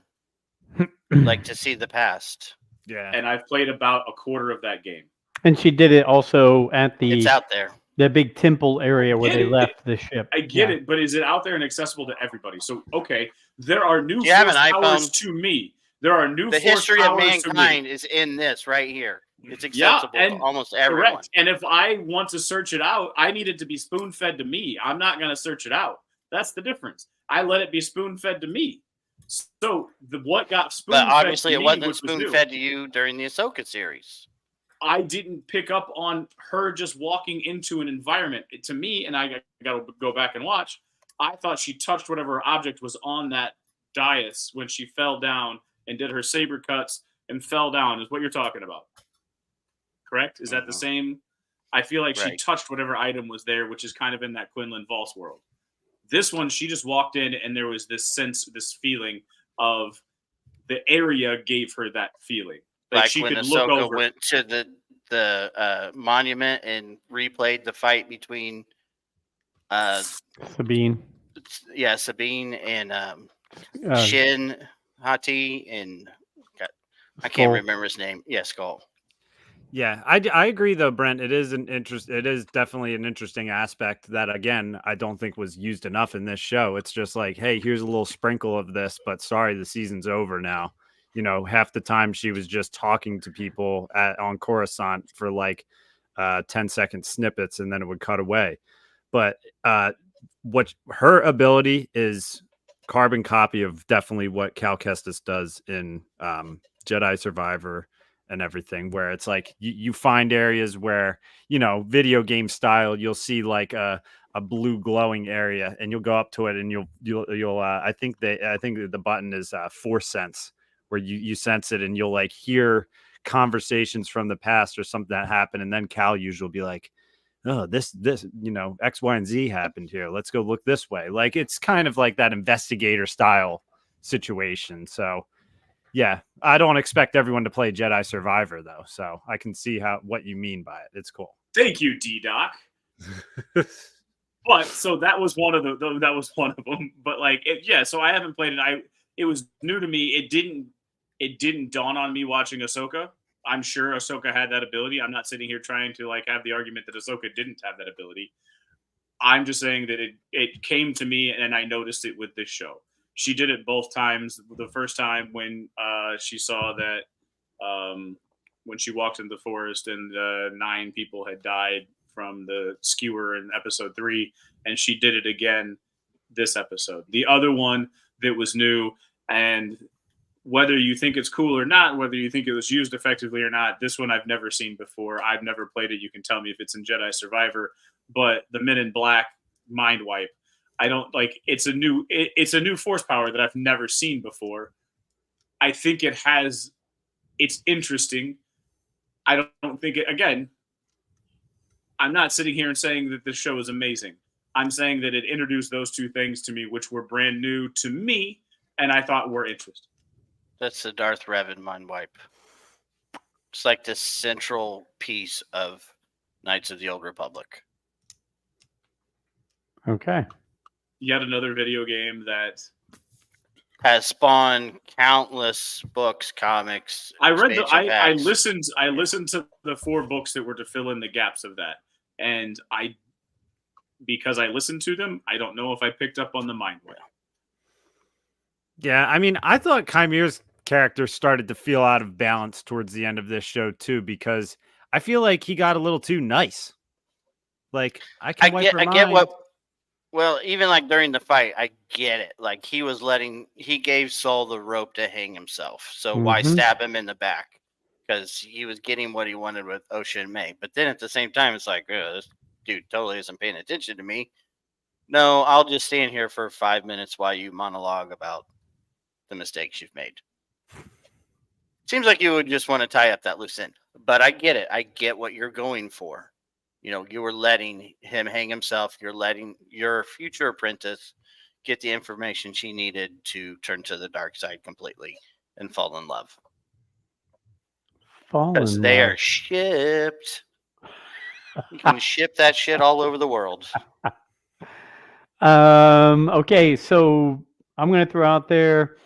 like to see the past. Yeah, and I've played about a quarter of that game. And she did it also at It's out there. the big temple area where they left the ship. I get it, but is it out there and accessible to everybody? So, okay, there are new You have force an powers iPhone? to me. There are new The force history of powers to me. mankind is in this right here. It's accessible to almost everyone. Correct. And if I want to search it out, I need it to be spoon-fed to me. I'm not going to search it out. That's the difference. I let it be spoon-fed to me. So what got spoon-fed But obviously to me, it wasn't which was new. spoon-fed to you during the Ahsoka series. I didn't pick up on her just walking into an environment. To me, and I got to go back and watch, I thought she touched whatever object was on that dais when she fell down and did her saber cuts and fell down, is what you're talking about. Correct? Is that the same? I feel like she touched whatever item was there, which is kind of in that Quinlan Voss world. This one, she just walked in and there was this sense, this feeling of the area gave her that feeling. Like she when could look Ahsoka over. went to the monument and replayed the fight between Sabine. Yeah, Sabine and Shin Hati and I can't remember his name. Yeah, Skull. Yeah, I agree though, Brent. It is it is definitely an interesting aspect that, again, I don't think was used enough in this show. It's just like, hey, here's a little sprinkle of this, but sorry, the season's over now. You know, half the time she was just talking to people on Coruscant for like 10-second snippets, and then it would cut away. But what her ability is carbon copy of definitely what Cal Kestis does in Jedi Survivor and everything, where it's like you find areas where, you know, video game style, you'll see like a blue glowing area, and you'll go up to it and you'll I think the button is Force Sense, where you sense it and you'll like hear conversations from the past or something that happened, and then Cal usually will be like, oh, this you know, X, Y, and Z happened here, let's go look this way. Like, it's kind of like that investigator style situation. So yeah, I don't expect everyone to play Jedi Survivor though, so I can see what you mean by it. It's cool. Thank you, D-Doc. But so that was one of them. But like, so I haven't played it. It was new to me. It didn't dawn on me watching Ahsoka. I'm sure Ahsoka had that ability. I'm not sitting here trying to like have the argument that Ahsoka didn't have that ability. I'm just saying that it came to me and I noticed it with this show. She did it both times. The first time when she saw that when she walked into the forest and 9 people had died from the skewer in episode 3, and she did it again this episode. The other one that was new, and whether you think it's cool or not, whether you think it was used effectively or not, this one I've never seen before. I've never played it. You can tell me if it's in Jedi Survivor, but the Men in Black mind wipe, I don't like. It's a new force power that I've never seen before. I think it's interesting. I don't think it, again, I'm not sitting here and saying that this show is amazing. I'm saying that it introduced those two things to me, which were brand new to me, and I thought were interesting. That's the Darth Revan mind wipe. It's like the central piece of Knights of the Old Republic. Okay. Yet another video game that has spawned countless books, comics. I read I listened to the 4 books that were to fill in the gaps of that, and because I listened to them, I don't know if I picked up on the mind wipe. Yeah, I mean, I thought Chimeras character started to feel out of balance towards the end of this show too, because I feel like he got a little too nice. Like, I can wipe her I get mind. what. Well, even like during the fight, I get it. Like he gave Saul the rope to hang himself. So why Mhm. stab him in the back? Because he was getting what he wanted with Osha and May. But then at the same time, it's like, this dude totally isn't paying attention to me. No, I'll just stand here for 5 minutes while you monologue about the mistakes you've made. Seems like you would just want to tie up that loose end. But I get it. I get what you're going for. You were letting him hang himself. You're letting your future apprentice get the information she needed to turn to the dark side completely and fall in love. Fall Because in they love. are shipped. You can ship that shit all over the world. Okay, so I'm going to throw out there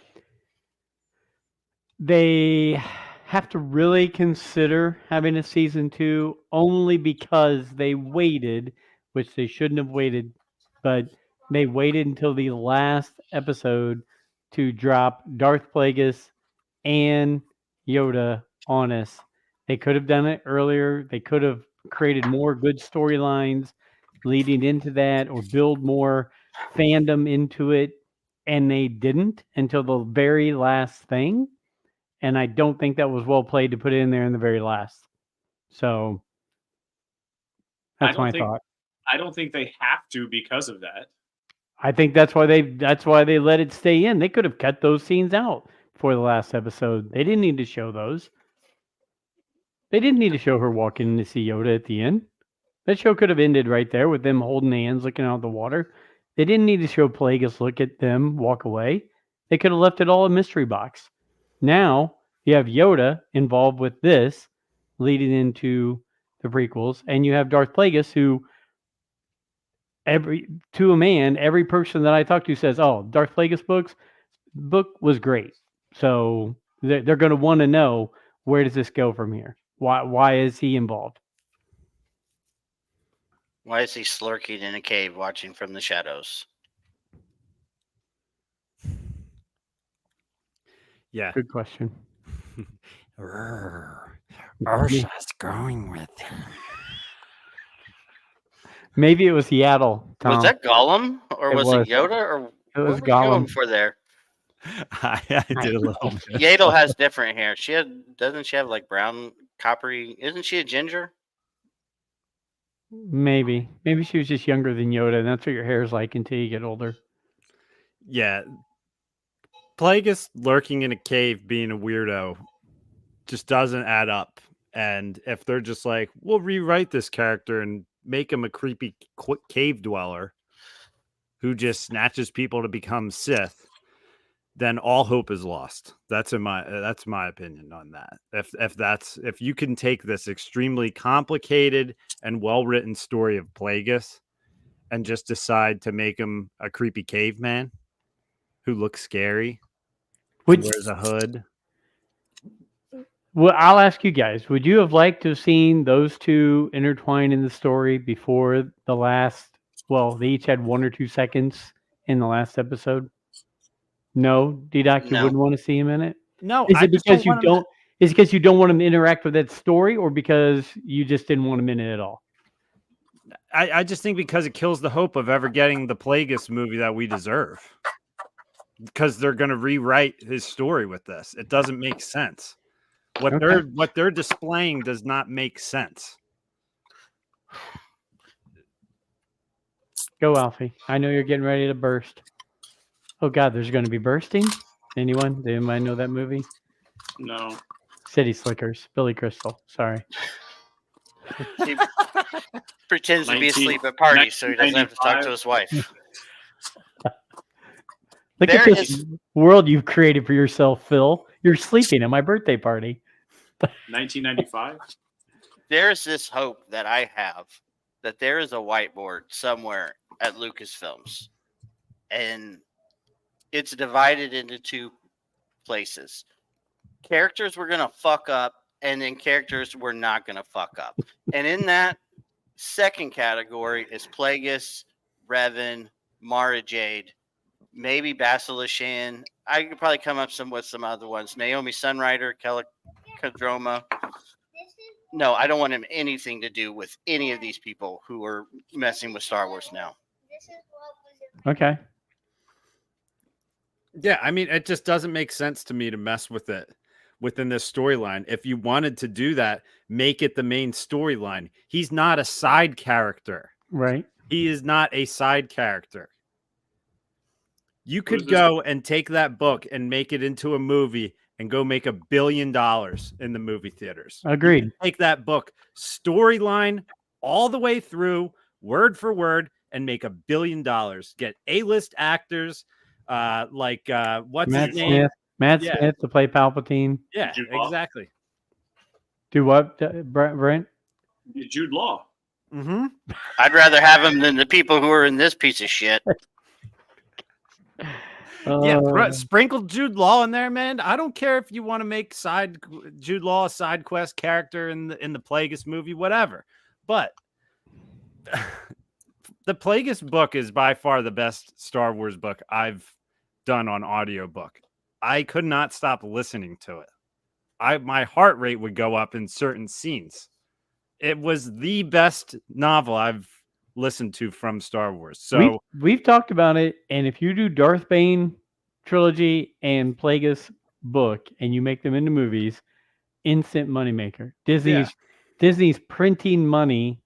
they have to really consider having a season 2 only because they waited, which they shouldn't have waited, but they waited until the last episode to drop Darth Plagueis and Yoda on us. They could have done it earlier. They could have created more good storylines leading into that or build more fandom into it, and they didn't until the very last thing. And I don't think that was well played to put it in there in the very last. So that's my thought. I don't think they have to because of that. I think that's why they let it stay in. They could have cut those scenes out for the last episode. They didn't need to show those. They didn't need to show her walking in to see Yoda at the end. That show could have ended right there with them holding hands, looking out the water. They didn't need to show Plagueis look at them, walk away. They could have left it all a mystery box. Now you have Yoda involved with this, leading into the prequels, and you have Darth Plagueis, who to a man, every person that I talk to says, "Oh, Darth Plagueis book was great." So they're going to want to know, where does this go from here? Why is he involved? Why is he slurking in a cave watching from the shadows? Yeah. Good question. Ursha's going with him. Maybe it was Yaddle, Tom. Was that Gollum or It was was. it Yoda or It was what were you going Gollum. for there? I did a little bit. Yaddle has different hair. Doesn't she have like brown coppery? Isn't she a ginger? Maybe she was just younger than Yoda, and that's what your hair is like until you get older. Yeah. Plagueis lurking in a cave being a weirdo just doesn't add up. And if they're just like, we'll rewrite this character and make him a creepy cave dweller who just snatches people to become Sith, then all hope is lost. That's my opinion on that. If you can take this extremely complicated and well-written story of Plagueis and just decide to make him a creepy caveman who looks scary, who wears a hood. Well, I'll ask you guys, would you have liked to have seen those two intertwined in the story before the last, well, they each had 1 or 2 seconds in the last episode? No? D-Doc, you No. wouldn't want to see him in it? No, Is I it just because don't you want him don't is it because you don't want him to interact with that story, or because you just didn't want him in it at all? I just think because it kills the hope of ever getting the Plagueis movie that we deserve. Because they're going to rewrite his story with this. It doesn't make sense. What they're displaying does not make sense. Go, Alfie. I know you're getting ready to burst. Oh God, there's going to be bursting. Anyone? Did anybody know that movie? No. City Slickers. Billy Crystal. Sorry. He pretends to be asleep at parties so he doesn't have to talk to his wife. Look at this world you've created for yourself, Phil. You're sleeping at my birthday party. 1995. There's this hope that I have that there is a whiteboard somewhere at Lucasfilms, and it's divided into 2 places. Characters we're gonna fuck up, and then characters we're not gonna fuck up. And in that second category is Plagueis, Revan, Mara Jade, maybe Basilishan. I could probably come up with some other ones. Naomi Sunrider, Kadroma. No, I don't want him anything to do with any of these people who are messing with Star Wars now. Okay. Yeah, I mean, it just doesn't make sense to me to mess with it within this storyline. If you wanted to do that, make it the main storyline. He's not a side character. Right. He is not a side character. You Who's could this- go and take that book and make it into a movie and go make $1 billion in the movie theaters. You Agreed. can take that book storyline all the way through, word for word, and make $1 billion. Get A-list actors like what's Matt his name? Smith. Matt Yeah. Smith to play Palpatine. Yeah, Jude Law. exactly. Do what, Brent? Jude Law. Mm-hmm. I'd rather have him than the people who are in this piece of shit. Yeah, sprinkle Jude Law in there, man. I don't care if you want to make Jude Law a side quest character in the Plagueis movie, whatever. But the Plagueis book is by far the best Star Wars book I've done on audiobook. I could not stop listening to it. My heart rate would go up in certain scenes. It was the best novel I've listened to from Star Wars. So we've talked about it, and if you do Darth Bane trilogy and Plagueis book and you make them into movies, instant moneymaker. Disney's printing money,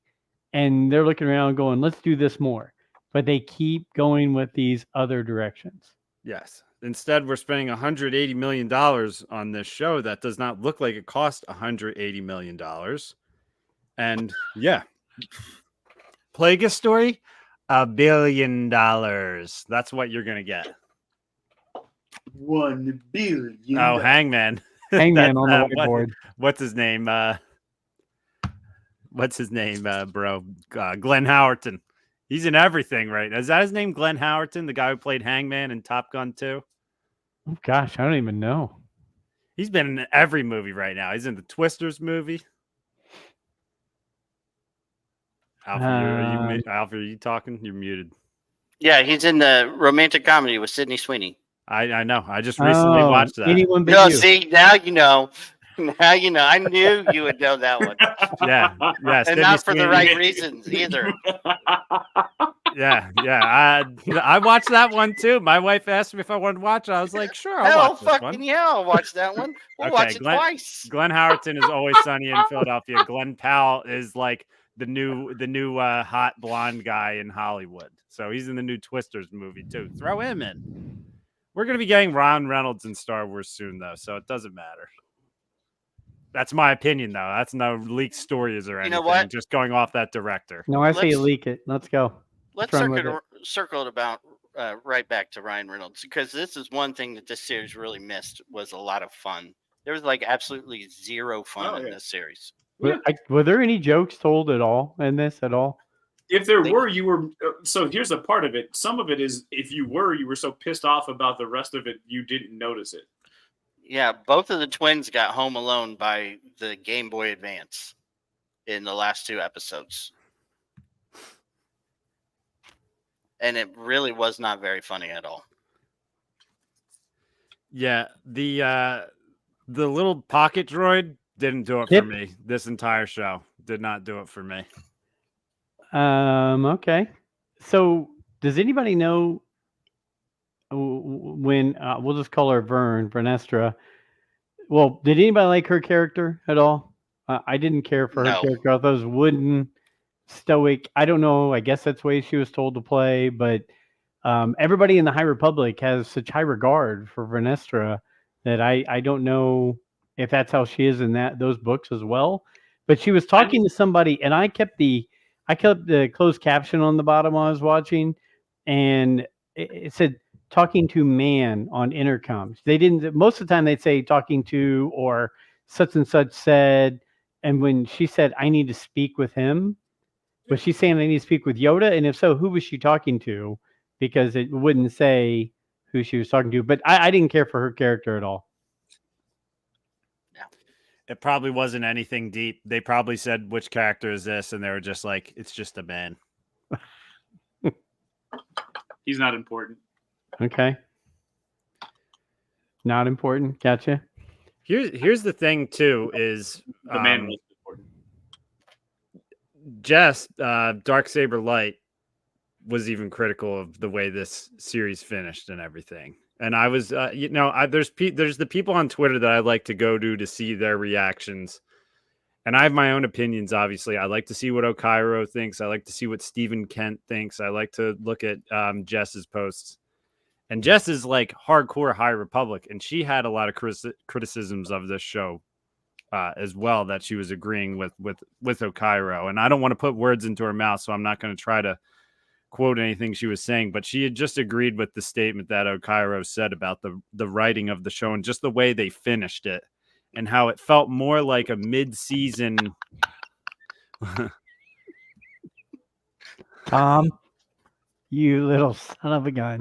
and they're looking around going, let's do this more. But they keep going with these other directions. yes. Instead, we're spending $180 million on this show that does not look like it cost $180 million. And yeah, Plagueis story, $1 billion. That's what you're gonna get. $1 billion. Oh, Hangman. Hangman on the What- whiteboard. what's his name? Bro? Glenn Howerton. He's in everything, right? Is that his name, Glenn Howerton, the guy who played Hangman in Top Gun 2? Oh, gosh, I don't even know. He's been in every movie right now. He's in the Twisters movie. Alfred, Alfred, are you talking? You're muted. Yeah, he's in the romantic comedy with Sydney Sweeney. I know. I just recently watched that. Anyone but No, you. see, now you know. Now you know. I knew you would know that one. Yeah. And Sydney not for the Sweeney. right reasons either. Yeah. I watched that one too. My wife asked me if I wanted to watch it. I was like, sure, I'll Hell, watch this fucking one. yeah, I'll watch that one. We'll Okay, watch it Glenn- twice. Glenn Howerton is Always Sunny in Philadelphia. Glenn Powell is like the new hot blonde guy in Hollywood. So he's in the new Twisters movie too. Throw him in. We're gonna be getting Ron Reynolds in Star Wars soon though, so it doesn't matter. That's my opinion though. That's no leaked stories or anything. You know what? Just going off that director. No, I say Let's- leak it. Let's go. Let's run with circle it about right back to Ryan Reynolds, because this is one thing that this series really missed, was a lot of fun. There was like absolutely zero fun in this series. Were there any jokes told at all in this at all? If there were, you were. So here's a part of it. Some of it is if you were so pissed off about the rest of it, you didn't notice it. Yeah, both of the twins got home alone by the Game Boy Advance in the last 2 episodes. And it really was not very funny at all. Yeah, the little pocket droid didn't do it Yep. for me. This entire show did not do it for me. Okay. So, does anybody know when we'll just call her Vernestra? Well, did anybody like her character at all? I didn't care for her No. character. I thought it was wooden, stoic. I don't know. I guess that's the way she was told to play. But everybody in the High Republic has such high regard for Vernestra that I don't know if that's how she is in those books as well. But she was talking to somebody, and I kept the closed caption on the bottom while I was watching, and it said talking to man on intercoms. They didn't, most of the time they'd say talking to or such and such said. And when she said, I need to speak with him, was she saying I need to speak with Yoda? And if so, who was she talking to? Because it wouldn't say who she was talking to. But I didn't care for her character at all. It probably wasn't anything deep. They probably said, which character is this? And they were just like, it's just a man. He's not important. Okay. Not important. Gotcha. Here's the thing too is The man was important. Jess, Darksaber Light was even critical of the way this series finished and everything. And I was, there's the people on Twitter that I like to go to see their reactions. And I have my own opinions, obviously. I like to see what Okairo thinks. I like to see what Stephen Kent thinks. I like to look at Jess's posts. And Jess is like hardcore High Republic. And she had a lot of criticisms of this show as well, that she was agreeing with Okairo. And I don't want to put words into her mouth, so I'm not going to try to quote anything she was saying, but she had just agreed with the statement that Okairo said about the writing of the show and just the way they finished it and how it felt more like a mid-season. Tom, you little son of a gun.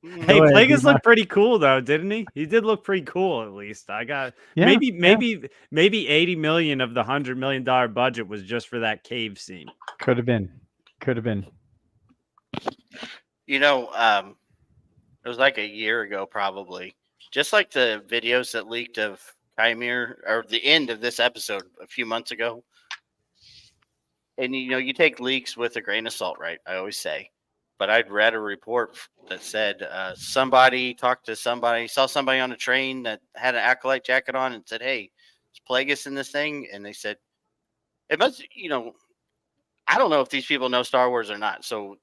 Hey, Go ahead, Plagueis Diva. looked pretty cool though, didn't he? He did look pretty cool, at least. I got maybe 80 million of the $100 million budget was just for that cave scene. Could have been. You know, it was like a year ago, probably. Just like the videos that leaked of Chimere, or the end of this episode a few months ago. And, you know, you take leaks with a grain of salt, right? I always say. But I'd read a report that said somebody talked to somebody, saw somebody on a train that had an Acolyte jacket on and said, hey, is Plagueis in this thing? And they said, it must, you know, I don't know if these people know Star Wars or not. So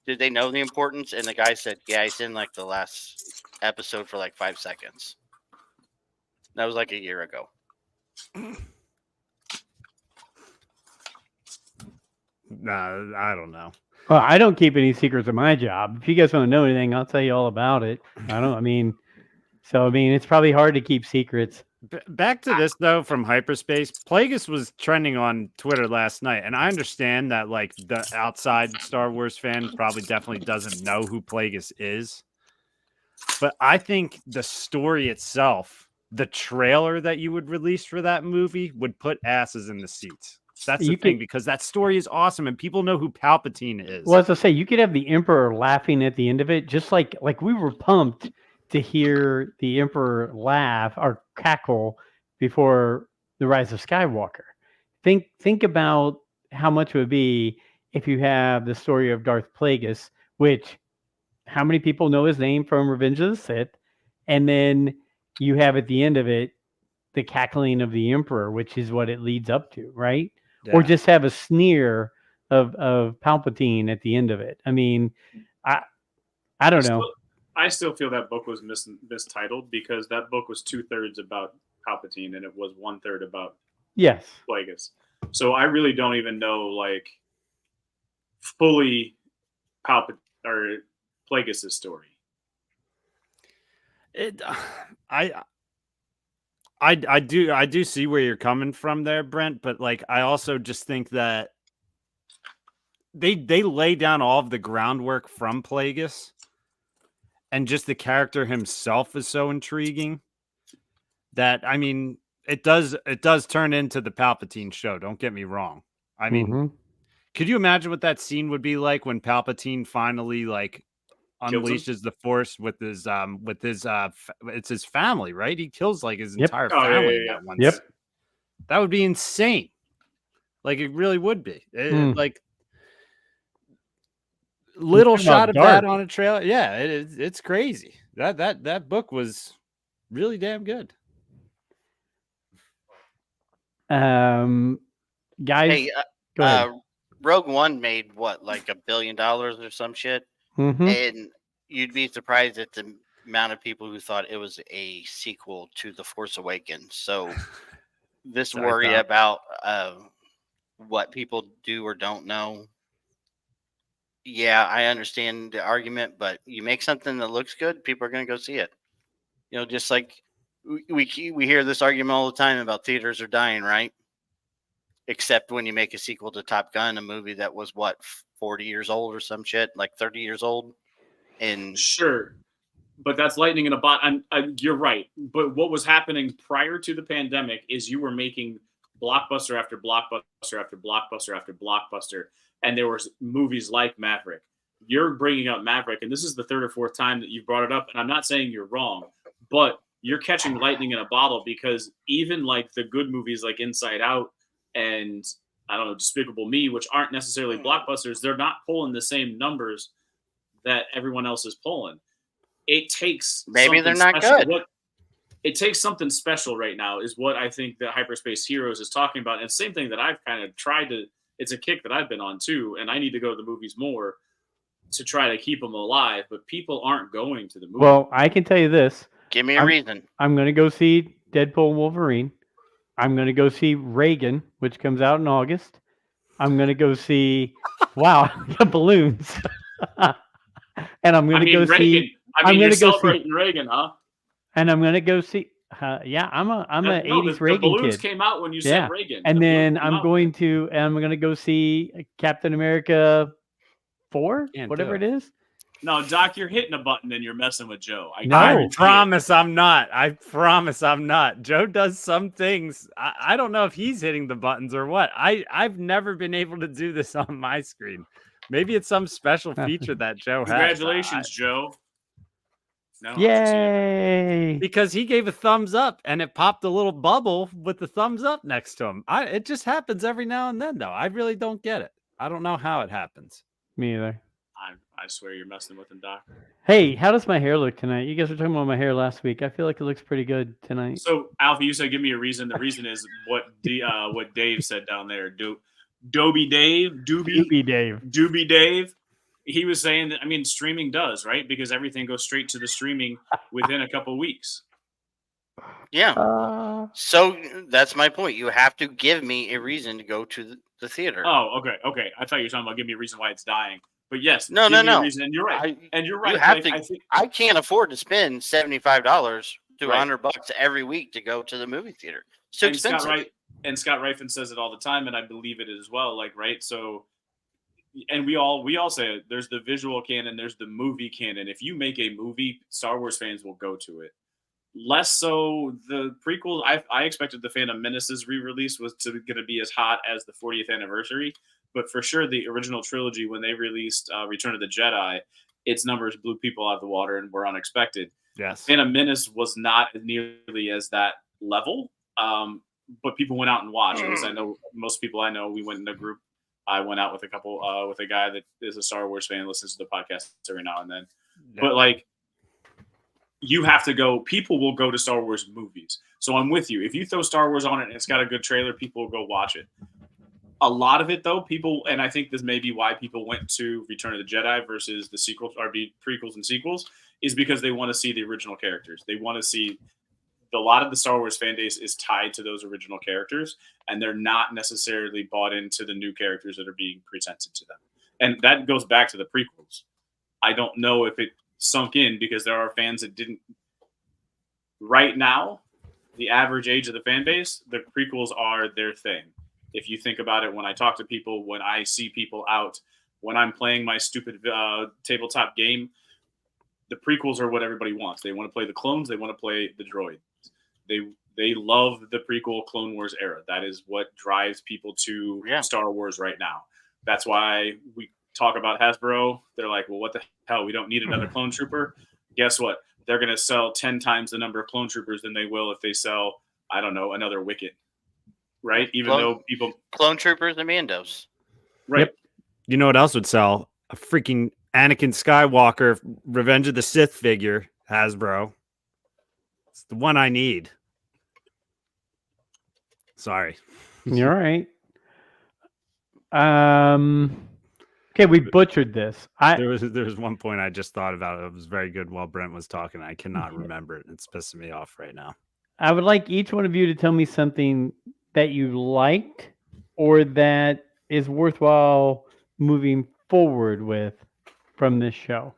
did they know the importance? And the guy said, yeah, he's in like the last episode for like 5 seconds. That was like a year ago. Nah, I don't know. Well, I don't keep any secrets of my job. If you guys want to know anything, I'll tell you all about it. It's probably hard to keep secrets. Back to this though, from hyperspace, Plagueis was trending on Twitter last night, and I understand that like the outside Star Wars fan probably definitely doesn't know who Plagueis is, but I think the story itself, the trailer that you would release for that movie, would put asses in the seats. That's the thing, because that story is awesome and people know who Palpatine is. Well, as I say, you could have the Emperor laughing at the end of it, just like we were pumped to hear the Emperor laugh or cackle before the Rise of Skywalker. Think about how much it would be if you have the story of Darth Plagueis, which how many people know his name from Revenge of the Sith, and then you have at the end of it the cackling of the Emperor, which is what it leads up to, right? Yeah. Or just have a sneer of Palpatine at the end of it. I mean, I don't know. I still feel that book was mistitled, because that book was 2/3 about Palpatine and it was 1/3 about Plagueis. So I really don't even know like fully Plagueis' story. I do see where you're coming from there, Brent, but like I also just think that they lay down all of the groundwork from Plagueis, and just the character himself is so intriguing that, I mean, it does turn into the Palpatine show. Don't get me wrong. I mean, could you imagine what that scene would be like when Palpatine finally like unleashes the Force with his it's his family, right? He kills like his entire family in that one. Yep. That would be insane. Like it really would be. Like little shot of that on a trailer. Yeah, it's crazy. That book was really damn good. Guys, hey, go ahead. Rogue One made what, like $1 billion or some shit, and you'd be surprised at the amount of people who thought it was a sequel to The Force Awakens. So this worry about what people do or don't know. Yeah, I understand the argument, but you make something that looks good, people are going to go see it. You know, just like we hear this argument all the time about theaters are dying, right? Except when you make a sequel to Top Gun, a movie that was what, 40 years old or some shit, like 30 years old. And sure, but that's lightning in a bottle. You're right. But what was happening prior to the pandemic is you were making blockbuster after blockbuster after blockbuster after blockbuster, and there were movies like Maverick, you're bringing up Maverick, and this is the third or fourth time that you've brought it up, and I'm not saying you're wrong, but you're catching lightning in a bottle, because even like the good movies like Inside Out and I don't know, Despicable Me, which aren't necessarily blockbusters, they're not pulling the same numbers that everyone else is pulling. It takes Maybe they're not special. good. It takes something special right now, is what I think that Hyperspace Heroes is talking about. And same thing that I've kind of tried to. It's a kick that I've been on too, and I need to go to the movies more to try to keep them alive. But people aren't going to the movies. Well, I can tell you this. Give me a reason. I'm going to go see Deadpool and Wolverine. I'm going to go see Reagan, which comes out in August. I'm going to go see, wow, the balloons. And I'm going to go Reagan, see. I'm going to go celebrating Reagan, huh? And I'm going to go see. Yeah, I'm an 80s Reagan the balloons kid. Came out when you said Reagan. And then I'm going to go see Captain America 4, whatever it is. No, Doc, you're hitting a button and you're messing with Joe. I promise I'm not. I promise I'm not. Joe does some things. I don't know if he's hitting the buttons or what. I've never been able to do this on my screen. Maybe it's some special feature that Joe has. Congratulations, Joe. No, Yay! Because he gave a thumbs up and it popped a little bubble with the thumbs up next to him. It just happens every now and then, though. I really don't get it. I don't know how it happens. Me either. I swear you're messing with him, Doc. Hey, how does my hair look tonight? You guys were talking about my hair last week. I feel like it looks pretty good tonight. So, Alfie, you said give me a reason. The reason is what Dave said down there. Doobie Dave. He was saying that, streaming does, right? Because everything goes straight to the streaming within a couple of weeks. Yeah. So that's my point. You have to give me a reason to go to the theater. Oh, okay. I thought you were talking about give me a reason why it's dying. But yes, no. Reason, and you're right. You have to. I can't afford to spend $75 to $100 every week to go to the movie theater. It's too expensive. Scott Rifen says it all the time, and I believe it as well. So, and we all say it. There's the visual canon. There's the movie canon. If you make a movie, Star Wars fans will go to it. Less so the prequel. I expected the Phantom Menace's re-release was going to be as hot as the 40th anniversary. But for sure, the original trilogy, when they released Return of the Jedi, its numbers blew people out of the water and were unexpected. Yes. Phantom Menace was not nearly as that level, but people went out and watched. At least I know most people I know, we went in a group. I went out with a couple, with a guy that is a Star Wars fan, listens to the podcast every now and then. Yeah. But you have to go. People will go to Star Wars movies. So I'm with you. If you throw Star Wars on it and it's got a good trailer, people will go watch it. A lot of it, though, people, and I think this may be why people went to Return of the Jedi versus the sequels, or prequels and sequels, is because they want to see the original characters. They want to see a lot of the Star Wars fan base is tied to those original characters, and they're not necessarily bought into the new characters that are being presented to them. And that goes back to the prequels. I don't know if it sunk in because there are fans that didn't. Right now, the average age of the fan base, the prequels are their thing. If you think about it, when I talk to people, when I see people out, when I'm playing my stupid tabletop game, the prequels are what everybody wants. They want to play the clones. They want to play the droids. They love the prequel Clone Wars era. That is what drives people to Star Wars right now. That's why we talk about Hasbro. They're like, well, what the hell? We don't need another clone trooper. Guess what? They're going to sell 10 times the number of clone troopers than they will if they sell, I don't know, another Wicket. Right? Even though people... Clone troopers and Mandos. Right. Yep. You know what else would sell? A freaking Anakin Skywalker Revenge of the Sith figure, Hasbro. It's the one I need. Sorry. You're right. Okay, we butchered this. There was one point I just thought about. It was very good while Brent was talking. I cannot remember it. It's pissing me off right now. I would like each one of you to tell me something that you liked or that is worthwhile moving forward with from this show.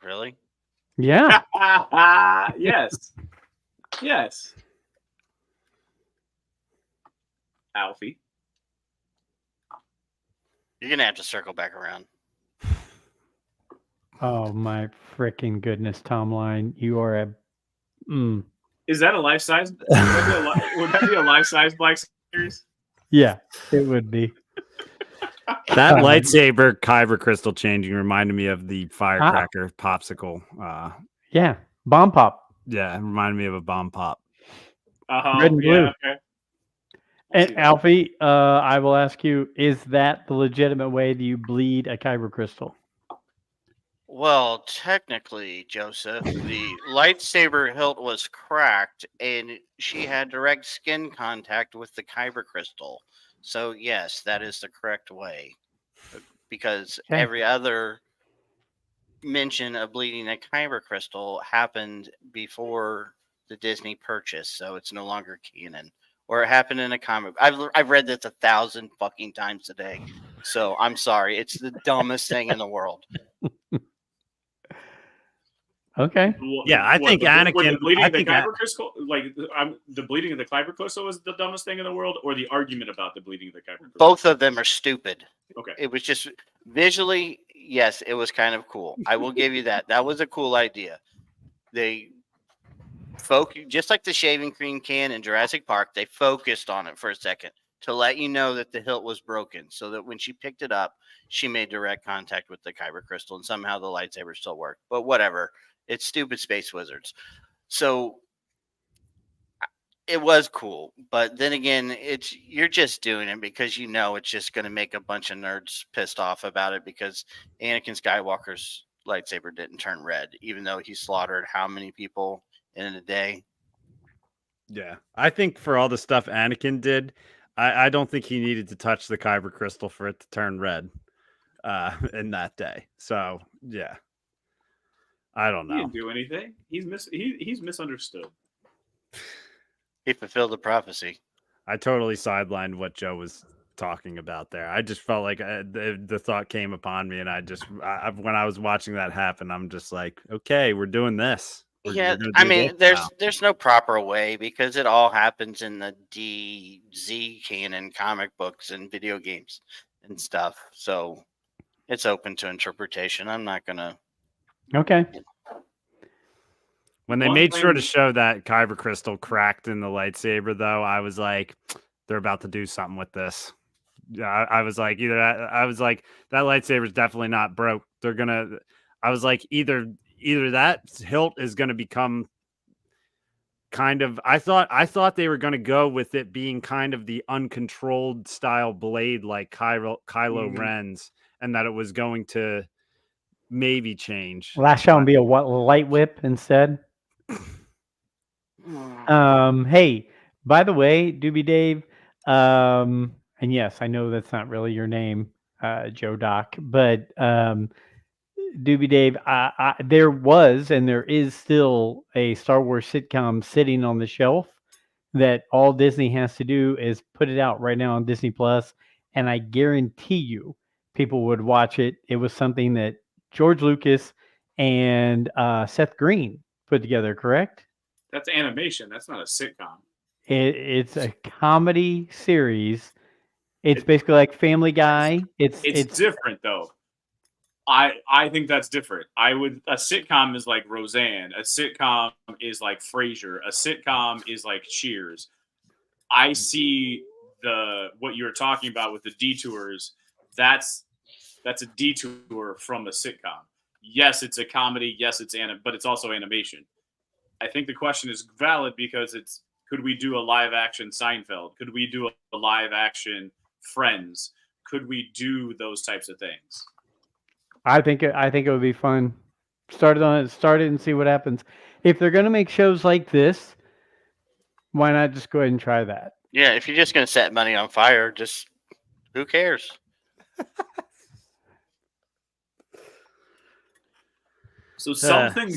Really? Yeah. Yes. Yes. Alfie. You're going to have to circle back around. Oh, my freaking goodness, Tom Line. You are a... Is that a life-size? Would that be a life-size Black Series? Yeah, it would be. That lightsaber kyber crystal changing reminded me of the firecracker popsicle. Yeah, bomb pop, Yeah, it reminded me of a bomb pop. red and blue. Yeah, okay. And Alfie, I will ask you: is that the legitimate way that you bleed a kyber crystal? Well, technically, Joseph, the lightsaber hilt was cracked, and she had direct skin contact with the kyber crystal. So yes, that is the correct way, because Okay. every other mention of bleeding a kyber crystal happened before the Disney purchase, so it's no longer canon. Or it happened in a comic. I've read this 1,000 fucking times today, so I'm sorry. It's the dumbest thing in the world. Okay. Yeah, I think Anakin. The bleeding I of the think kyber crystal, the bleeding of the kyber crystal was the dumbest thing in the world, or the argument about the bleeding of the kyber crystal. Both of them are stupid. Okay. It was just visually, yes, it was kind of cool. I will give you that. That was a cool idea. They just like the shaving cream can in Jurassic Park, they focused on it for a second to let you know that the hilt was broken, so that when she picked it up, she made direct contact with the kyber crystal, and somehow the lightsaber still worked. But whatever, it's stupid space wizards. So it was cool, but then again, you're just doing it because you know it's just going to make a bunch of nerds pissed off about it, because Anakin Skywalker's lightsaber didn't turn red, even though he slaughtered how many people in a day. Yeah, I think for all the stuff Anakin did, I don't think he needed to touch the kyber crystal for it to turn red in that day. So yeah, I don't He know. didn't do anything. He's misunderstood. He fulfilled the prophecy. I totally sidelined what Joe was talking about there. I just felt like the thought came upon me, and when I was watching that happen, I'm just like, okay, we're doing this. Yeah, We're I mean, there's no proper way, because it all happens in the DZ canon comic books and video games and stuff. So it's open to interpretation. I'm not gonna. Okay. When they made sure to show that kyber crystal cracked in the lightsaber, though, I was like, they're about to do something with this. Yeah, I was like, that lightsaber is definitely not broke. I was like, either that hilt is gonna become kind of. I thought they were gonna go with it being kind of the uncontrolled style blade like Kylo Ren's, and that it was going to maybe change. Lash out and be a light whip instead. Hey, by the way, Doobie Dave, and yes, I know that's not really your name, Joe Doc, but Doobie Dave, there was and there is still a Star Wars sitcom sitting on the shelf that all Disney has to do is put it out right now on Disney Plus, and I guarantee you people would watch it. It was something that George Lucas and Seth Green put together, correct? That's animation. That's not a sitcom. It's a comedy series. It's basically like Family Guy. It's different though. I think that's different. A sitcom is like Roseanne. A sitcom is like Frasier. A sitcom is like Cheers. I see what you're talking about with the detours. That's a detour from a sitcom. Yes, it's a comedy. Yes, but it's also animation. I think the question is valid because could we do a live action Seinfeld? Could we do a live action Friends? Could we do those types of things? I think it would be fun. Start it and see what happens. If they're going to make shows like this, why not just go ahead and try that? Yeah, if you're just going to set money on fire, just who cares? So something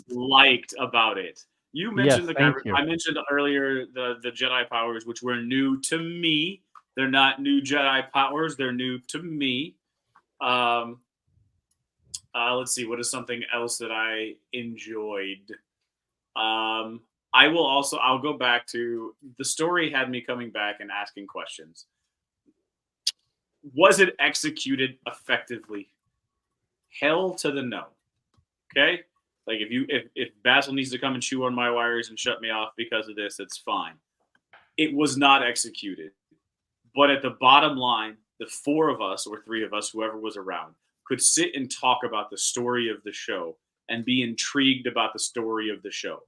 liked about it. You mentioned I mentioned earlier the Jedi powers, which were new to me. They're not new Jedi powers. They're new to me. Let's see. What is something else that I enjoyed? I'll go back to the story had me coming back and asking questions. Was it executed effectively? Hell to the no. Okay? Like if Basil needs to come and chew on my wires and shut me off because of this, it's fine. It was not executed. But at the bottom line, the 4 of us or 3 of us, whoever was around, could sit and talk about the story of the show and be intrigued about the story of the show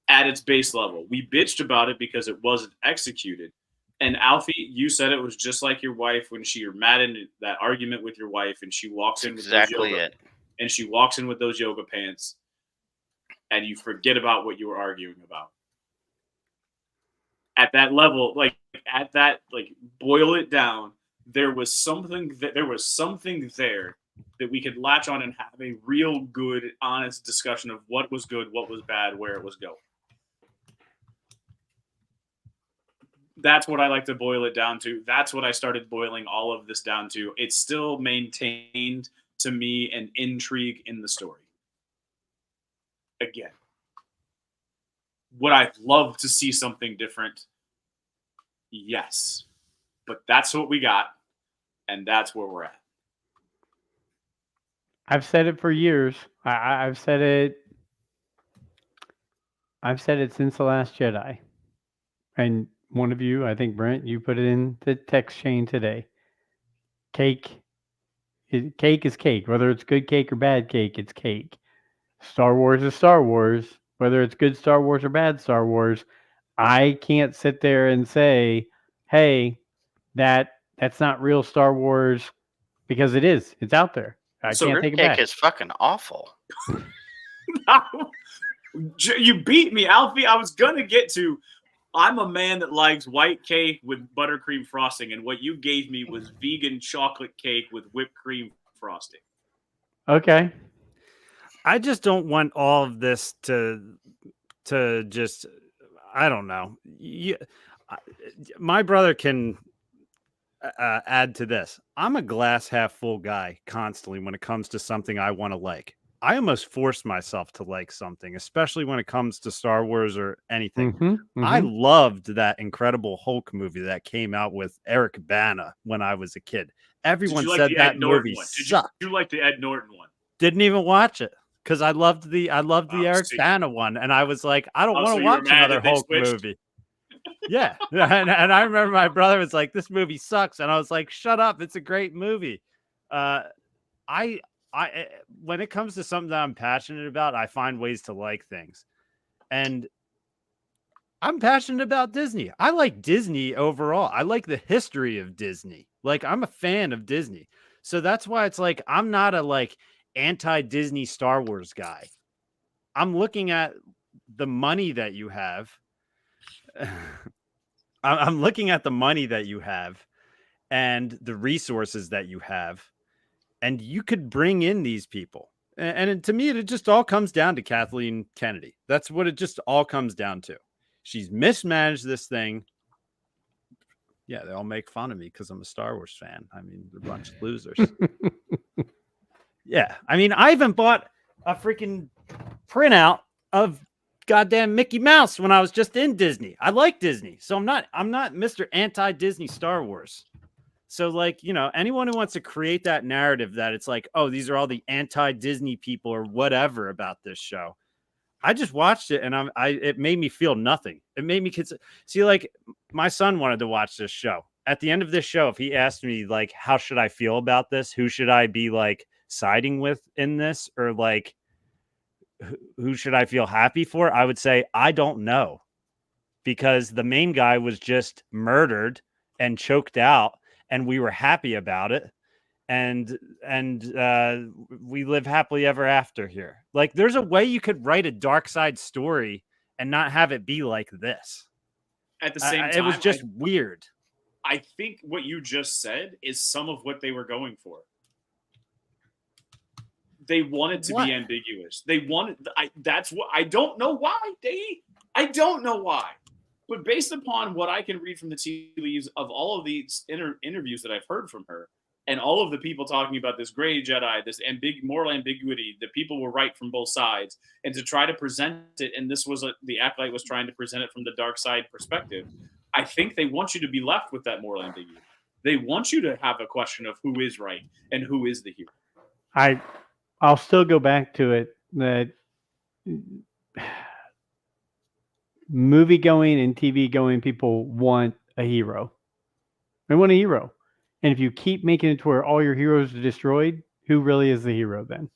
at its base level. We bitched about it because it wasn't executed. And Alfie, you said it was just like your wife when you're mad in that argument with your wife and she walks in with Exactly those yoga, and she walks in with those yoga pants and you forget about what you were arguing about. At that level, boil it down, there was something there that we could latch on and have a real good, honest discussion of what was good, what was bad, where it was going. That's what I like to boil it down to. That's what I started boiling all of this down to. It still maintained to me an intrigue in the story. Again, would I love to see something different? Yes. But that's what we got, and that's where we're at. I've said it for years. I've said it. I've said it since The Last Jedi. And one of you, I think Brent, you put it in the text chain today. Cake is cake. Whether it's good cake or bad cake, it's cake. Star Wars is Star Wars. Whether it's good Star Wars or bad Star Wars, I can't sit there and say, hey, that's not real Star Wars, because it is. It's out there. I So can't take it Cake back. is fucking awful. You beat me, Alfie. I was going to get to, I'm a man that likes white cake with buttercream frosting, and what you gave me was vegan chocolate cake with whipped cream frosting. Okay. I just don't want all of this to just, I don't know. My brother can add to this. I'm a glass half full guy constantly when it comes to something I want to like. I almost force myself to like something, especially when it comes to Star Wars or anything. I loved that Incredible Hulk movie that came out with Eric Bana when I was a kid. Everyone said that movie sucked. Did you like the Ed Norton one? Didn't even watch it because I loved the Eric Bana one, and I was like, I don't want to watch another Hulk movie. Yeah, and I remember my brother was like, "This movie sucks," and I was like, "Shut up! It's a great movie." I when it comes to something that I'm passionate about, I find ways to like things, and I'm passionate about Disney. I like Disney overall. I like the history of Disney. Like, I'm a fan of Disney, so that's why it's like I'm not a anti-Disney Star Wars guy. I'm looking at the money that you have. I'm looking at the money that you have and the resources that you have, and you could bring in these people. And to me, it just all comes down to Kathleen Kennedy. That's what it just all comes down to. She's mismanaged this thing. Yeah, they all make fun of me because I'm a Star Wars fan. I mean, they're a bunch of losers. Yeah, I mean, I even bought a freaking printout of goddamn Mickey Mouse when I was just in Disney. I like Disney, so I'm not Mr. Anti-Disney Star Wars. So anyone who wants to create that narrative that it's like, oh, these are all the anti-Disney people or whatever about this show. I just watched it and it made me feel nothing. It made me see, my son wanted to watch this show. At the end of this show, if he asked me how should I feel about this? Who should I be siding with in this? Or who should I feel happy for? I would say, I don't know, because the main guy was just murdered and choked out, and we were happy about it. And we live happily ever after here. There's a way you could write a dark side story and not have it be like this. At the same time, it was just weird. I think what you just said is some of what they were going for. They wanted to be ambiguous. They wanted. That's what I don't know why. I don't know why. But based upon what I can read from the tea leaves of all of these interviews that I've heard from her, and all of the people talking about this gray Jedi, this moral ambiguity, that people were right from both sides, and to try to present it, and this was the Acolyte was trying to present it from the dark side perspective. I think they want you to be left with that moral ambiguity. They want you to have a question of who is right and who is the hero. I'll still go back to it that movie going and TV going people want a hero. They want a hero. And if you keep making it to where all your heroes are destroyed, who really is the hero then?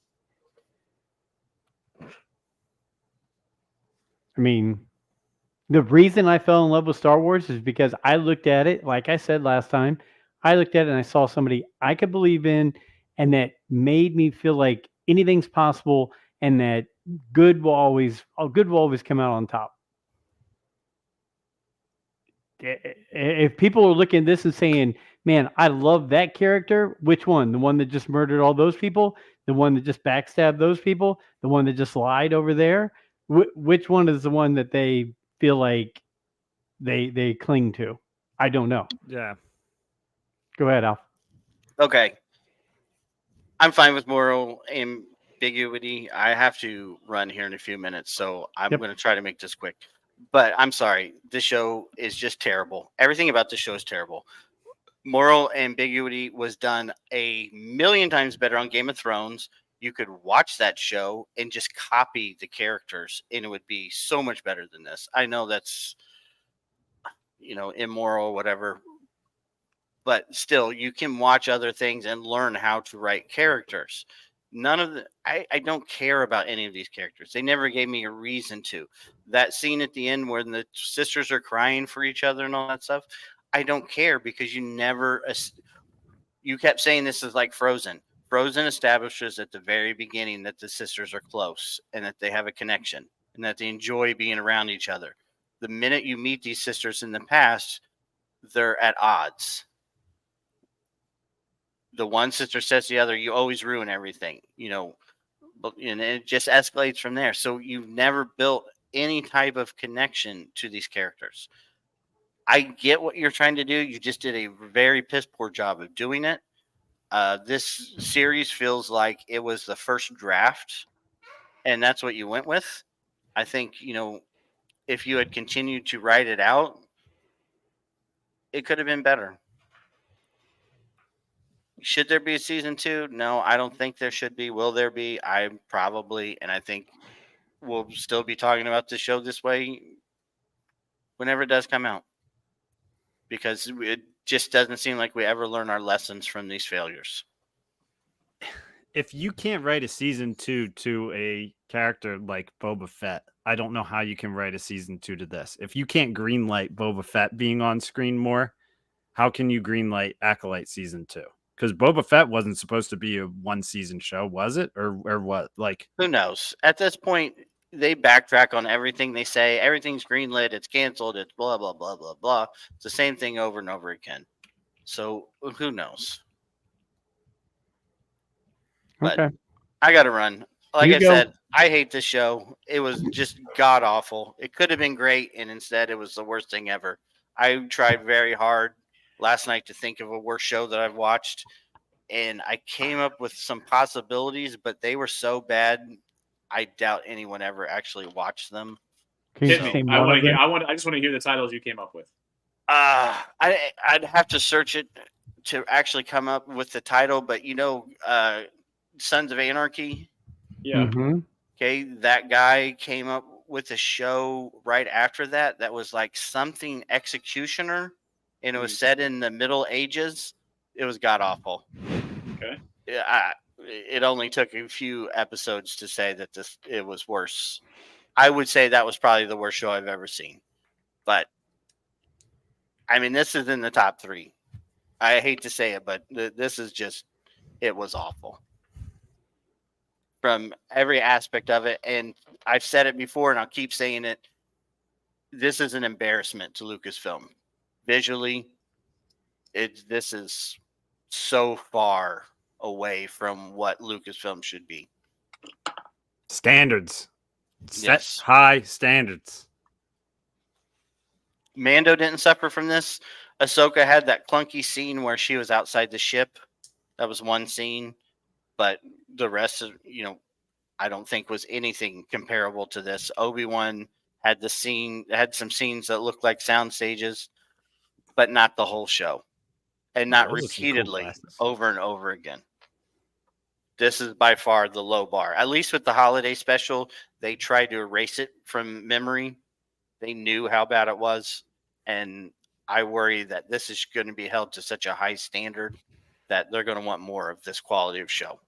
I mean, the reason I fell in love with Star Wars is because I looked at it, like I said last time, I looked at it and I saw somebody I could believe in and that made me feel like anything's possible and that good will always come out on top. If people are looking at this and saying, man, I love that character, which one? The one that just murdered all those people? The one that just backstabbed those people? The one that just lied over there? Which one is the one that they feel like they cling to? I don't know. Yeah. Go ahead, Al. Okay. I'm fine with moral ambiguity. I have to run here in a few minutes, so I'm Yep. going to try to make this quick. But I'm sorry, this show is just terrible. Everything about this show is terrible. Moral ambiguity was done a million times better on Game of Thrones. You could watch that show and just copy the characters, and it would be so much better than this. I know that's, immoral or whatever, but still, you can watch other things and learn how to write characters. None of I don't care about any of these characters. They never gave me a reason to. That scene at the end where the sisters are crying for each other and all that stuff, I don't care because you kept saying this is like Frozen. Frozen establishes at the very beginning that the sisters are close and that they have a connection and that they enjoy being around each other. The minute you meet these sisters in the past, they're at odds. The one sister says to the other, "You always ruin everything," and it just escalates from there. So you've never built any type of connection to these characters. I get what you're trying to do. You just did a very piss poor job of doing it. This series feels like it was the first draft, and that's what you went with. I think, if you had continued to write it out, it could have been better. Should there be a season 2? No, I don't think there should be. Will there be? I probably, and I think we'll still be talking about the show this way whenever it does come out, because it just doesn't seem like we ever learn our lessons from these failures. If you can't write a season 2 to a character like Boba Fett, I don't know how you can write a season 2 to this. If you can't greenlight Boba Fett being on screen more, how can you greenlight Acolyte season 2? Because Boba Fett wasn't supposed to be a one season show, was it? Or what? Like, who knows? At this point, they backtrack on everything they say. Everything's greenlit. It's canceled. It's blah, blah, blah, blah, blah. It's the same thing over and over again. So who knows? But Okay. I got to run. Like You I go. said, I hate this show. It was just god awful. It could have been great, and instead it was the worst thing ever. I tried very hard last night to think of a worse show that I've watched, and I came up with some possibilities, but they were so bad, I doubt anyone ever actually watched them. Can you Hit just me. name I one want of to hear. them? I just want to hear the titles you came up with. I'd have to search it to actually come up with the title, but Sons of Anarchy. Yeah. Mm-hmm. Okay, that guy came up with a show right after that was like something Executioner, and it was set in the Middle Ages. It was god awful. Okay. It only took a few episodes to say that it was worse. I would say that was probably the worst show I've ever seen. But I mean, this is in the top 3. I hate to say it, but this is just, it was awful from every aspect of it. And I've said it before, and I'll keep saying it. This is an embarrassment to Lucasfilm. Visually, this is so far away from what Lucasfilm should be. standards. Set Yes. high standards. Mando didn't suffer from this. Ahsoka had that clunky scene where she was outside the ship. That was one scene, but the rest of, I don't think was anything comparable to this. Obi-Wan had some scenes that looked like sound stages, but not the whole show, and not Those are some cool repeatedly glasses. over and over again. This is by far the low bar. At least with the holiday special, they tried to erase it from memory. They knew how bad it was, and I worry that this is going to be held to such a high standard that they're going to want more of this quality of show.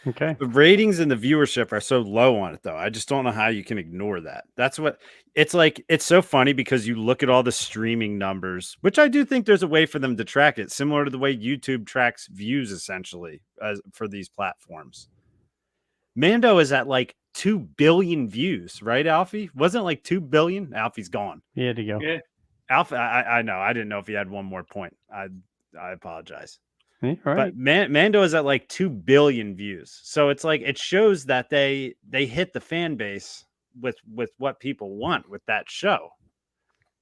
Okay. The ratings and the viewership are so low on it, though. I just don't know how you can ignore that. That's what it's like. It's so funny because you look at all the streaming numbers, which I do think there's a way for them to track it, similar to the way YouTube tracks views, essentially, for these platforms. Mando is at like 2 billion views, right, Alfie? Wasn't it like 2 billion? Alfie's gone. He had to go. Yeah. Alfie, I know. I didn't know if he had one more point. I apologize. Yeah, all right. But Mando is at like 2 billion views. So it's like it shows that they hit the fan base with what people want with that show.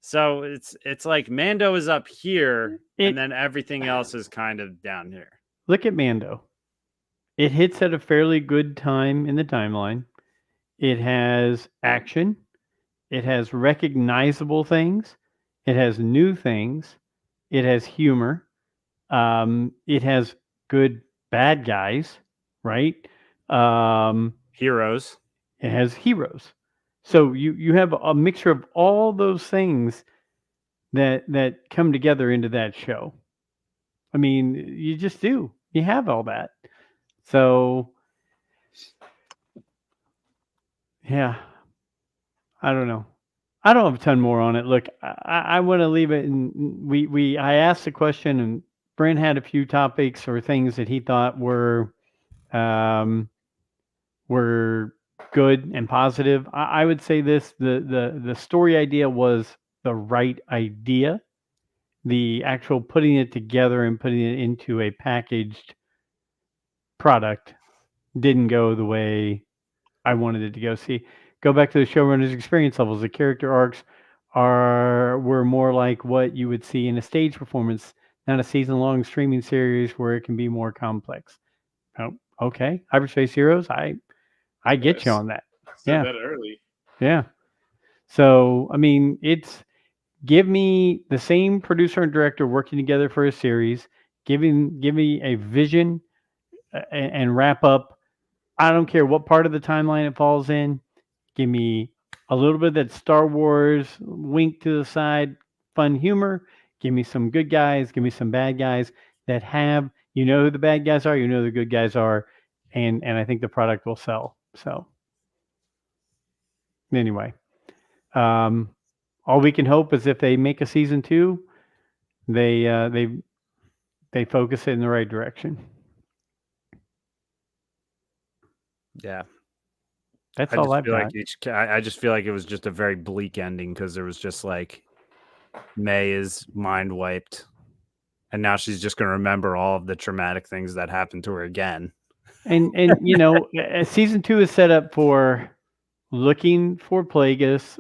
So it's like Mando is up here and then everything else is kind of down here. Look at Mando. It hits at a fairly good time in the timeline. It has action. It has recognizable things. It has new things. It has humor. It has good bad guys, right? Heroes. It has heroes. So you have a mixture of all those things that come together into that show. I mean, you just do. You have all that. So yeah, I don't know. I don't have a ton more on it. Look, I want to leave it, and I asked the question, and Brent had a few topics or things that he thought were good and positive. I would say this: the story idea was the right idea. The actual putting it together and putting it into a packaged product didn't go the way I wanted it to go. See, go back to the showrunner's experience levels. The character arcs were more like what you would see in a stage performance, not a season-long streaming series where it can be more complex. Oh, okay, Hyperspace Heroes. I get you on that. Said that early. Yeah. So I mean, it's give me the same producer and director working together for a series. Give me a vision and wrap up. I don't care what part of the timeline it falls in. Give me a little bit of that Star Wars wink to the side, fun humor. Give me some good guys. Give me some bad guys that have, you know who the bad guys are, you know who the good guys are, and I think the product will sell. So anyway, all we can hope is if they make a season 2, they focus it in the right direction. Yeah. That's all I've got. I just feel like it was just a very bleak ending because there was just like May is mind wiped, and now she's just going to remember all of the traumatic things that happened to her again. And you know, season 2 is set up for looking for Plagueis.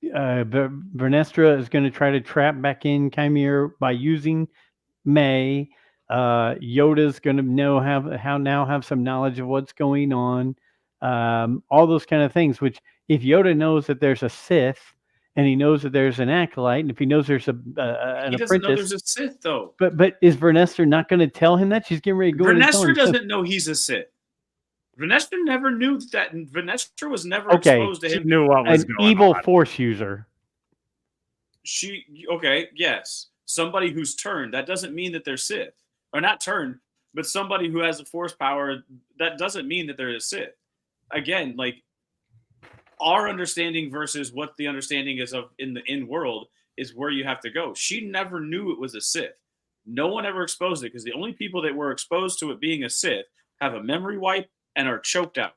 Vernestra is going to try to trap back in Chimera by using May. Yoda's going to have some knowledge of what's going on. All those kind of things, which if Yoda knows that there's a Sith and he knows that there's an Acolyte, and if he knows there's an apprentice. He doesn't know there's a Sith, though. But is Vernestra not going to tell him that? She's getting ready to go. Vernestra doesn't know he's a Sith. Vernestra never knew that. Vernestra was never exposed to him. She knew what was an going evil on. Force user. Yes. Somebody who's turned. That doesn't mean that they're Sith. Or not turned, but somebody who has a Force power. That doesn't mean that they're a Sith. Again, like our understanding versus what the understanding is of in the in-world is where you have to go. She never knew it was a Sith. No one ever exposed it because the only people that were exposed to it being a Sith have a memory wipe and are choked out.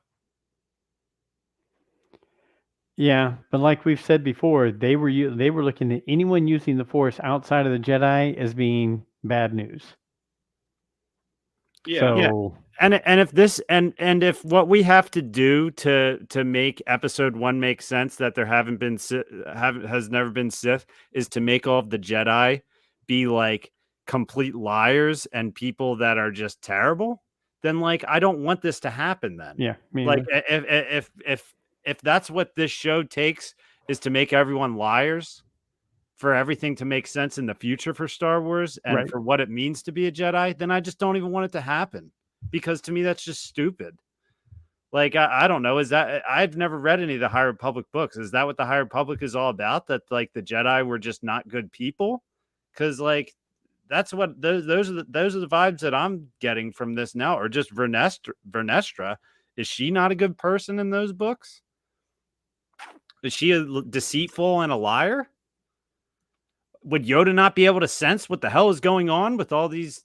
Yeah, but like we've said before, they were looking at anyone using the Force outside of the Jedi as being bad news. Yeah. So, And if this and if what we have to do to make episode 1 make sense that there has never been Sith is to make all of the Jedi be like complete liars and people that are just terrible, then like I don't want this to happen then. yeah, Like if that's what this show takes is to make everyone liars for everything to make sense in the future for Star Wars and for what it means to be a Jedi, then I just don't even want it to happen because to me that's just stupid. Like, I don't know. Is that I've never read any of the High Republic books. Is that what the High Republic is all about? That like the Jedi were just not good people? Because like that's what those are the vibes that I'm getting from this now. Or just Vernestra. Is she not a good person in those books? Is she deceitful and a liar? Would Yoda not be able to sense what the hell is going on with all this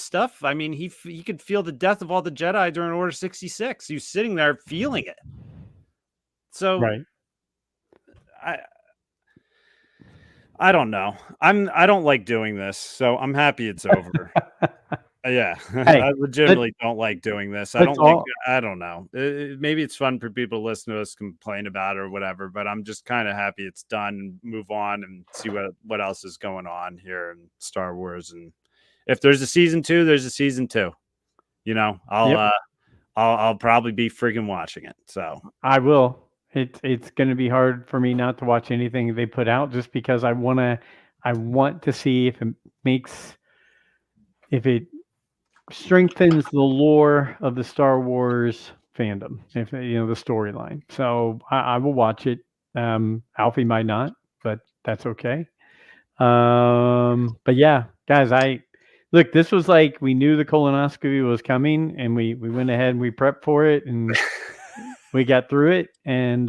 stuff? I mean, he could feel the death of all the Jedi during Order 66. He was sitting there feeling it. So Right. I don't know. I don't like doing this, so I'm happy it's over. Yeah, Hey, I legitimately don't like doing this. I that's don't like. all- I don't know. Maybe it's fun for people to listen to us complain about it or whatever. But I'm just kind of happy it's done and move on and see what else is going on here in Star Wars. And if there's a season 2, there's a season 2. You know, I'll probably be freaking watching it. So I will. It's going to be hard for me not to watch anything they put out just because I want to see if it strengthens the lore of the Star Wars fandom, if the storyline. So I will watch it. Alfie might not, but that's okay. But yeah, guys, look, this was like we knew the colonoscopy was coming, and we went ahead and we prepped for it, and we got through it, and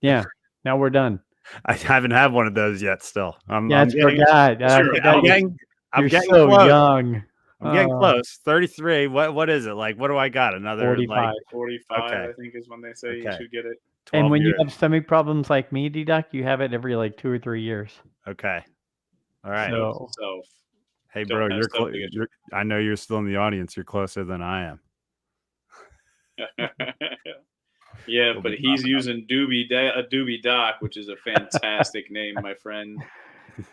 yeah, now we're done. I haven't had one of those yet. Still, I'm forgot. I'm You're getting so close. young. I'm getting close. 33. What is it like? What do I got? Another 45. like 45, Okay. I think, is when they say you Okay. should get it. 12 And when years. you have stomach problems like me, D-Duck, you have it every like 2 or 3 years. Okay. All right. So So Hey, don't bro, have you're stuff to get close. I know you're still in the audience. You're closer than I am. yeah, We'll but be he's popping using Doobie Doc, which is a fantastic name, my friend.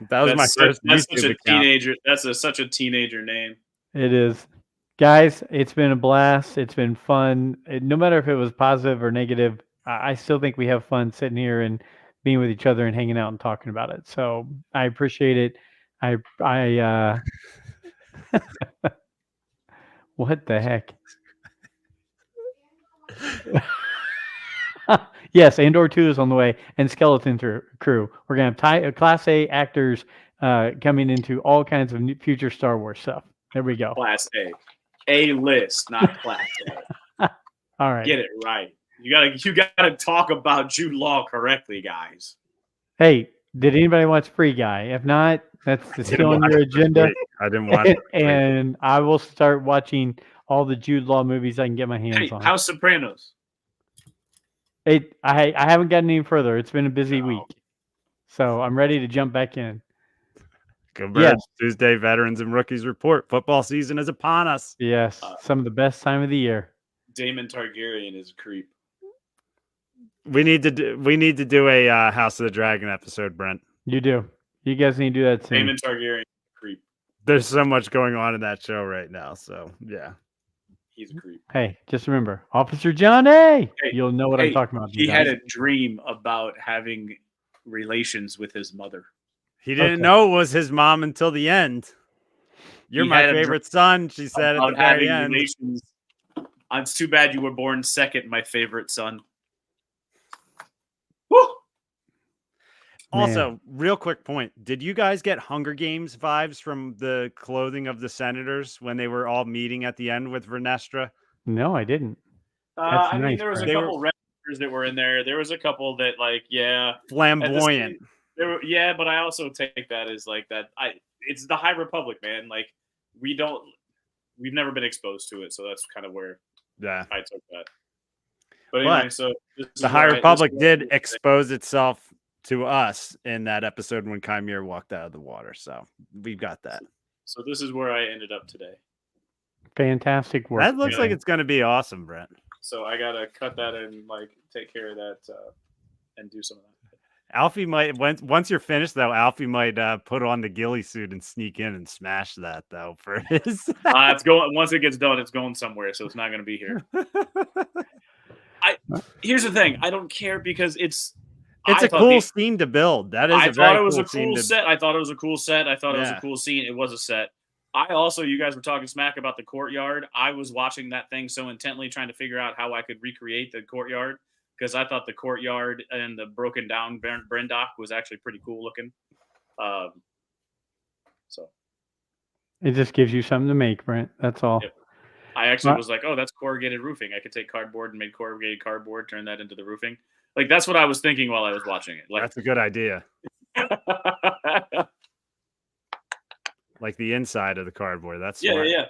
That was my first That's YouTube such a account. teenager. That's such a teenager name. it is. Guys, it's been a blast. It's been fun. No matter if it was positive or negative, I still think we have fun sitting here and being with each other and hanging out and talking about it. So I appreciate it. What the heck? Yes, Andor 2 is on the way, and Skeleton Crew. We're gonna have Class A actors coming into all kinds of future Star Wars stuff. There we go. Class A list, not Class A. All right. Get it right. You gotta talk about Jude Law correctly, guys. Hey, did anybody watch Free Guy? If not, that's still on your agenda. I didn't watch it. And I will start watching all the Jude Law movies I can get my hands Hey, on. how's Sopranos? I haven't gotten any further. It's been a busy No. week, so I'm ready to jump back in. Go Birds. Yes. Tuesday Veterans and Rookies Report. Football season is upon us. Yes, some of the best time of the year. Daemon Targaryen is a creep. We need to do a House of the Dragon episode, Brent. You do. You guys need to do that soon. Daemon Targaryen is a creep. There's so much going on in that show right now. So yeah. He's a creep. Hey, just remember, Officer John A. You'll know what I'm Hey, talking about. He had a dream about having relations with his mother. He didn't know it was his mom until the end. You're He my had a favorite son, she said at the About very having end. relations. It's too bad you were born second, my favorite son. Woo! Also, real quick point. Did you guys get Hunger Games vibes from the clothing of the senators when they were all meeting at the end with Vernestra? No, I didn't. I mean, nice, there was a Brad. couple Redskins that were in there. There was a couple that, like, yeah. Flamboyant. Yeah, but I also take that as, like, that. It's the High Republic, man. Like, we've never been exposed to it, so that's kind of where Yeah. I took that. But anyway, so the High Republic did expose itself to us in that episode when Chimera walked out of the water. So we've got that. So this is where I ended up today. Fantastic work. That looks like it's going to be awesome, Brent. So I gotta cut that and like take care of that and do some of that. Alfie might once you're finished though. Alfie might put on the ghillie suit and sneak in and smash that though for his. It's going once it gets done. It's going somewhere, so it's not going to be here. Here's the thing. I don't care because it's a cool scene to build. That is. I a thought very it was cool a cool set. I thought it was a cool set. I thought it was Yeah. a cool scene. It was a set. You guys were talking smack about the courtyard. I was watching that thing so intently, trying to figure out how I could recreate the courtyard because I thought the courtyard and the broken down Brendock was actually pretty cool looking. So It just gives you something to make, Brent. That's all. Yep. I actually was like, oh, that's corrugated roofing. I could take cardboard and make corrugated cardboard, turn that into the roofing. Like, that's what I was thinking while I was watching it. Like, That's a good idea. Like the inside of the cardboard. That's smart. yeah.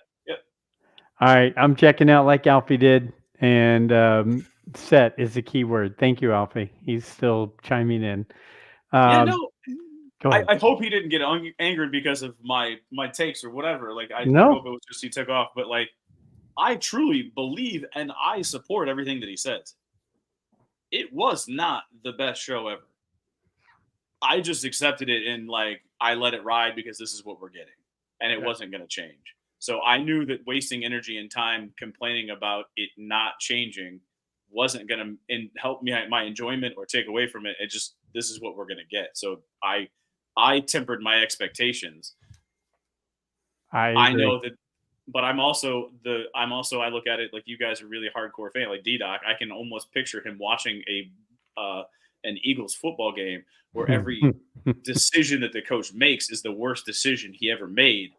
All right, I'm checking out like Alfie did, and set is the key word. Thank you, Alfie. He's still chiming in. Go ahead. I hope he didn't get angered because of my takes or whatever. Like, I No. hope it was just he took off. But, like, I truly believe and I support everything that he says. It was not the best show ever. I just accepted it and, like, I let it ride because this is what we're getting. And it wasn't going to change. So I knew that wasting energy and time complaining about it not changing wasn't going to help me my enjoyment or take away from it. It just, this is what we're going to get. So I tempered my expectations. I know that, but I look at it like you guys are really hardcore fan, like D-Doc. I can almost picture him watching an Eagles football game where every decision that the coach makes is the worst decision he ever made.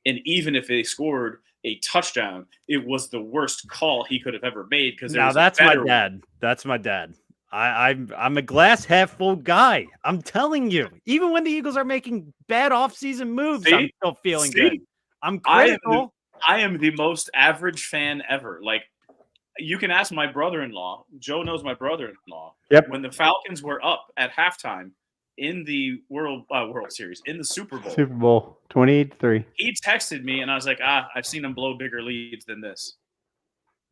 And even if they scored a touchdown, it was the worst call he could have ever made. Because now that's my dad. That's my dad. I'm a glass half full guy. I'm telling you, even when the Eagles are making bad offseason moves, I'm still feeling good. I'm critical. I am the most average fan ever. Like, you can ask my brother-in-law. Joe knows my brother-in-law. Yep. When the Falcons were up at halftime in the World Series, in the Super Bowl 28-3. He texted me, and I was like, I've seen him blow bigger leads than this.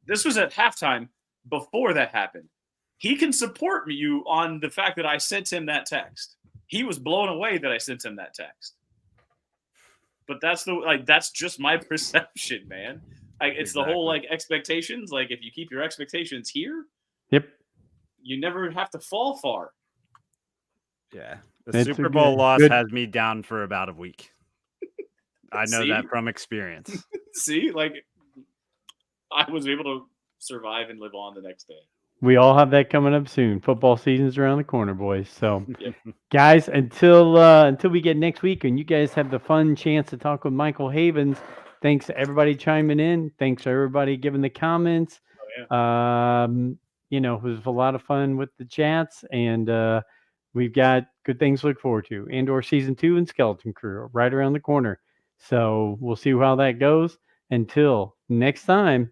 This was at halftime before that happened. He can support you on the fact that I sent him that text. He was blown away that I sent him that text. But that's just my perception, man. Like, it's the whole, like, expectations. Like, if you keep your expectations here, yep, you never have to fall far. Yeah. The Super Bowl loss has me down for about a week. I know that from experience. See, like, I was able to survive and live on the next day. We all have that coming up soon. Football season's around the corner, boys. So, guys, until we get next week and you guys have the fun chance to talk with Michael Havens, thanks to everybody chiming in. Thanks to everybody giving the comments. It was a lot of fun with the chats, and we've got good things to look forward to. Andor Season 2 and Skeleton Crew right around the corner. So we'll see how that goes. Until next time,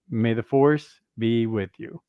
may the Force be with you.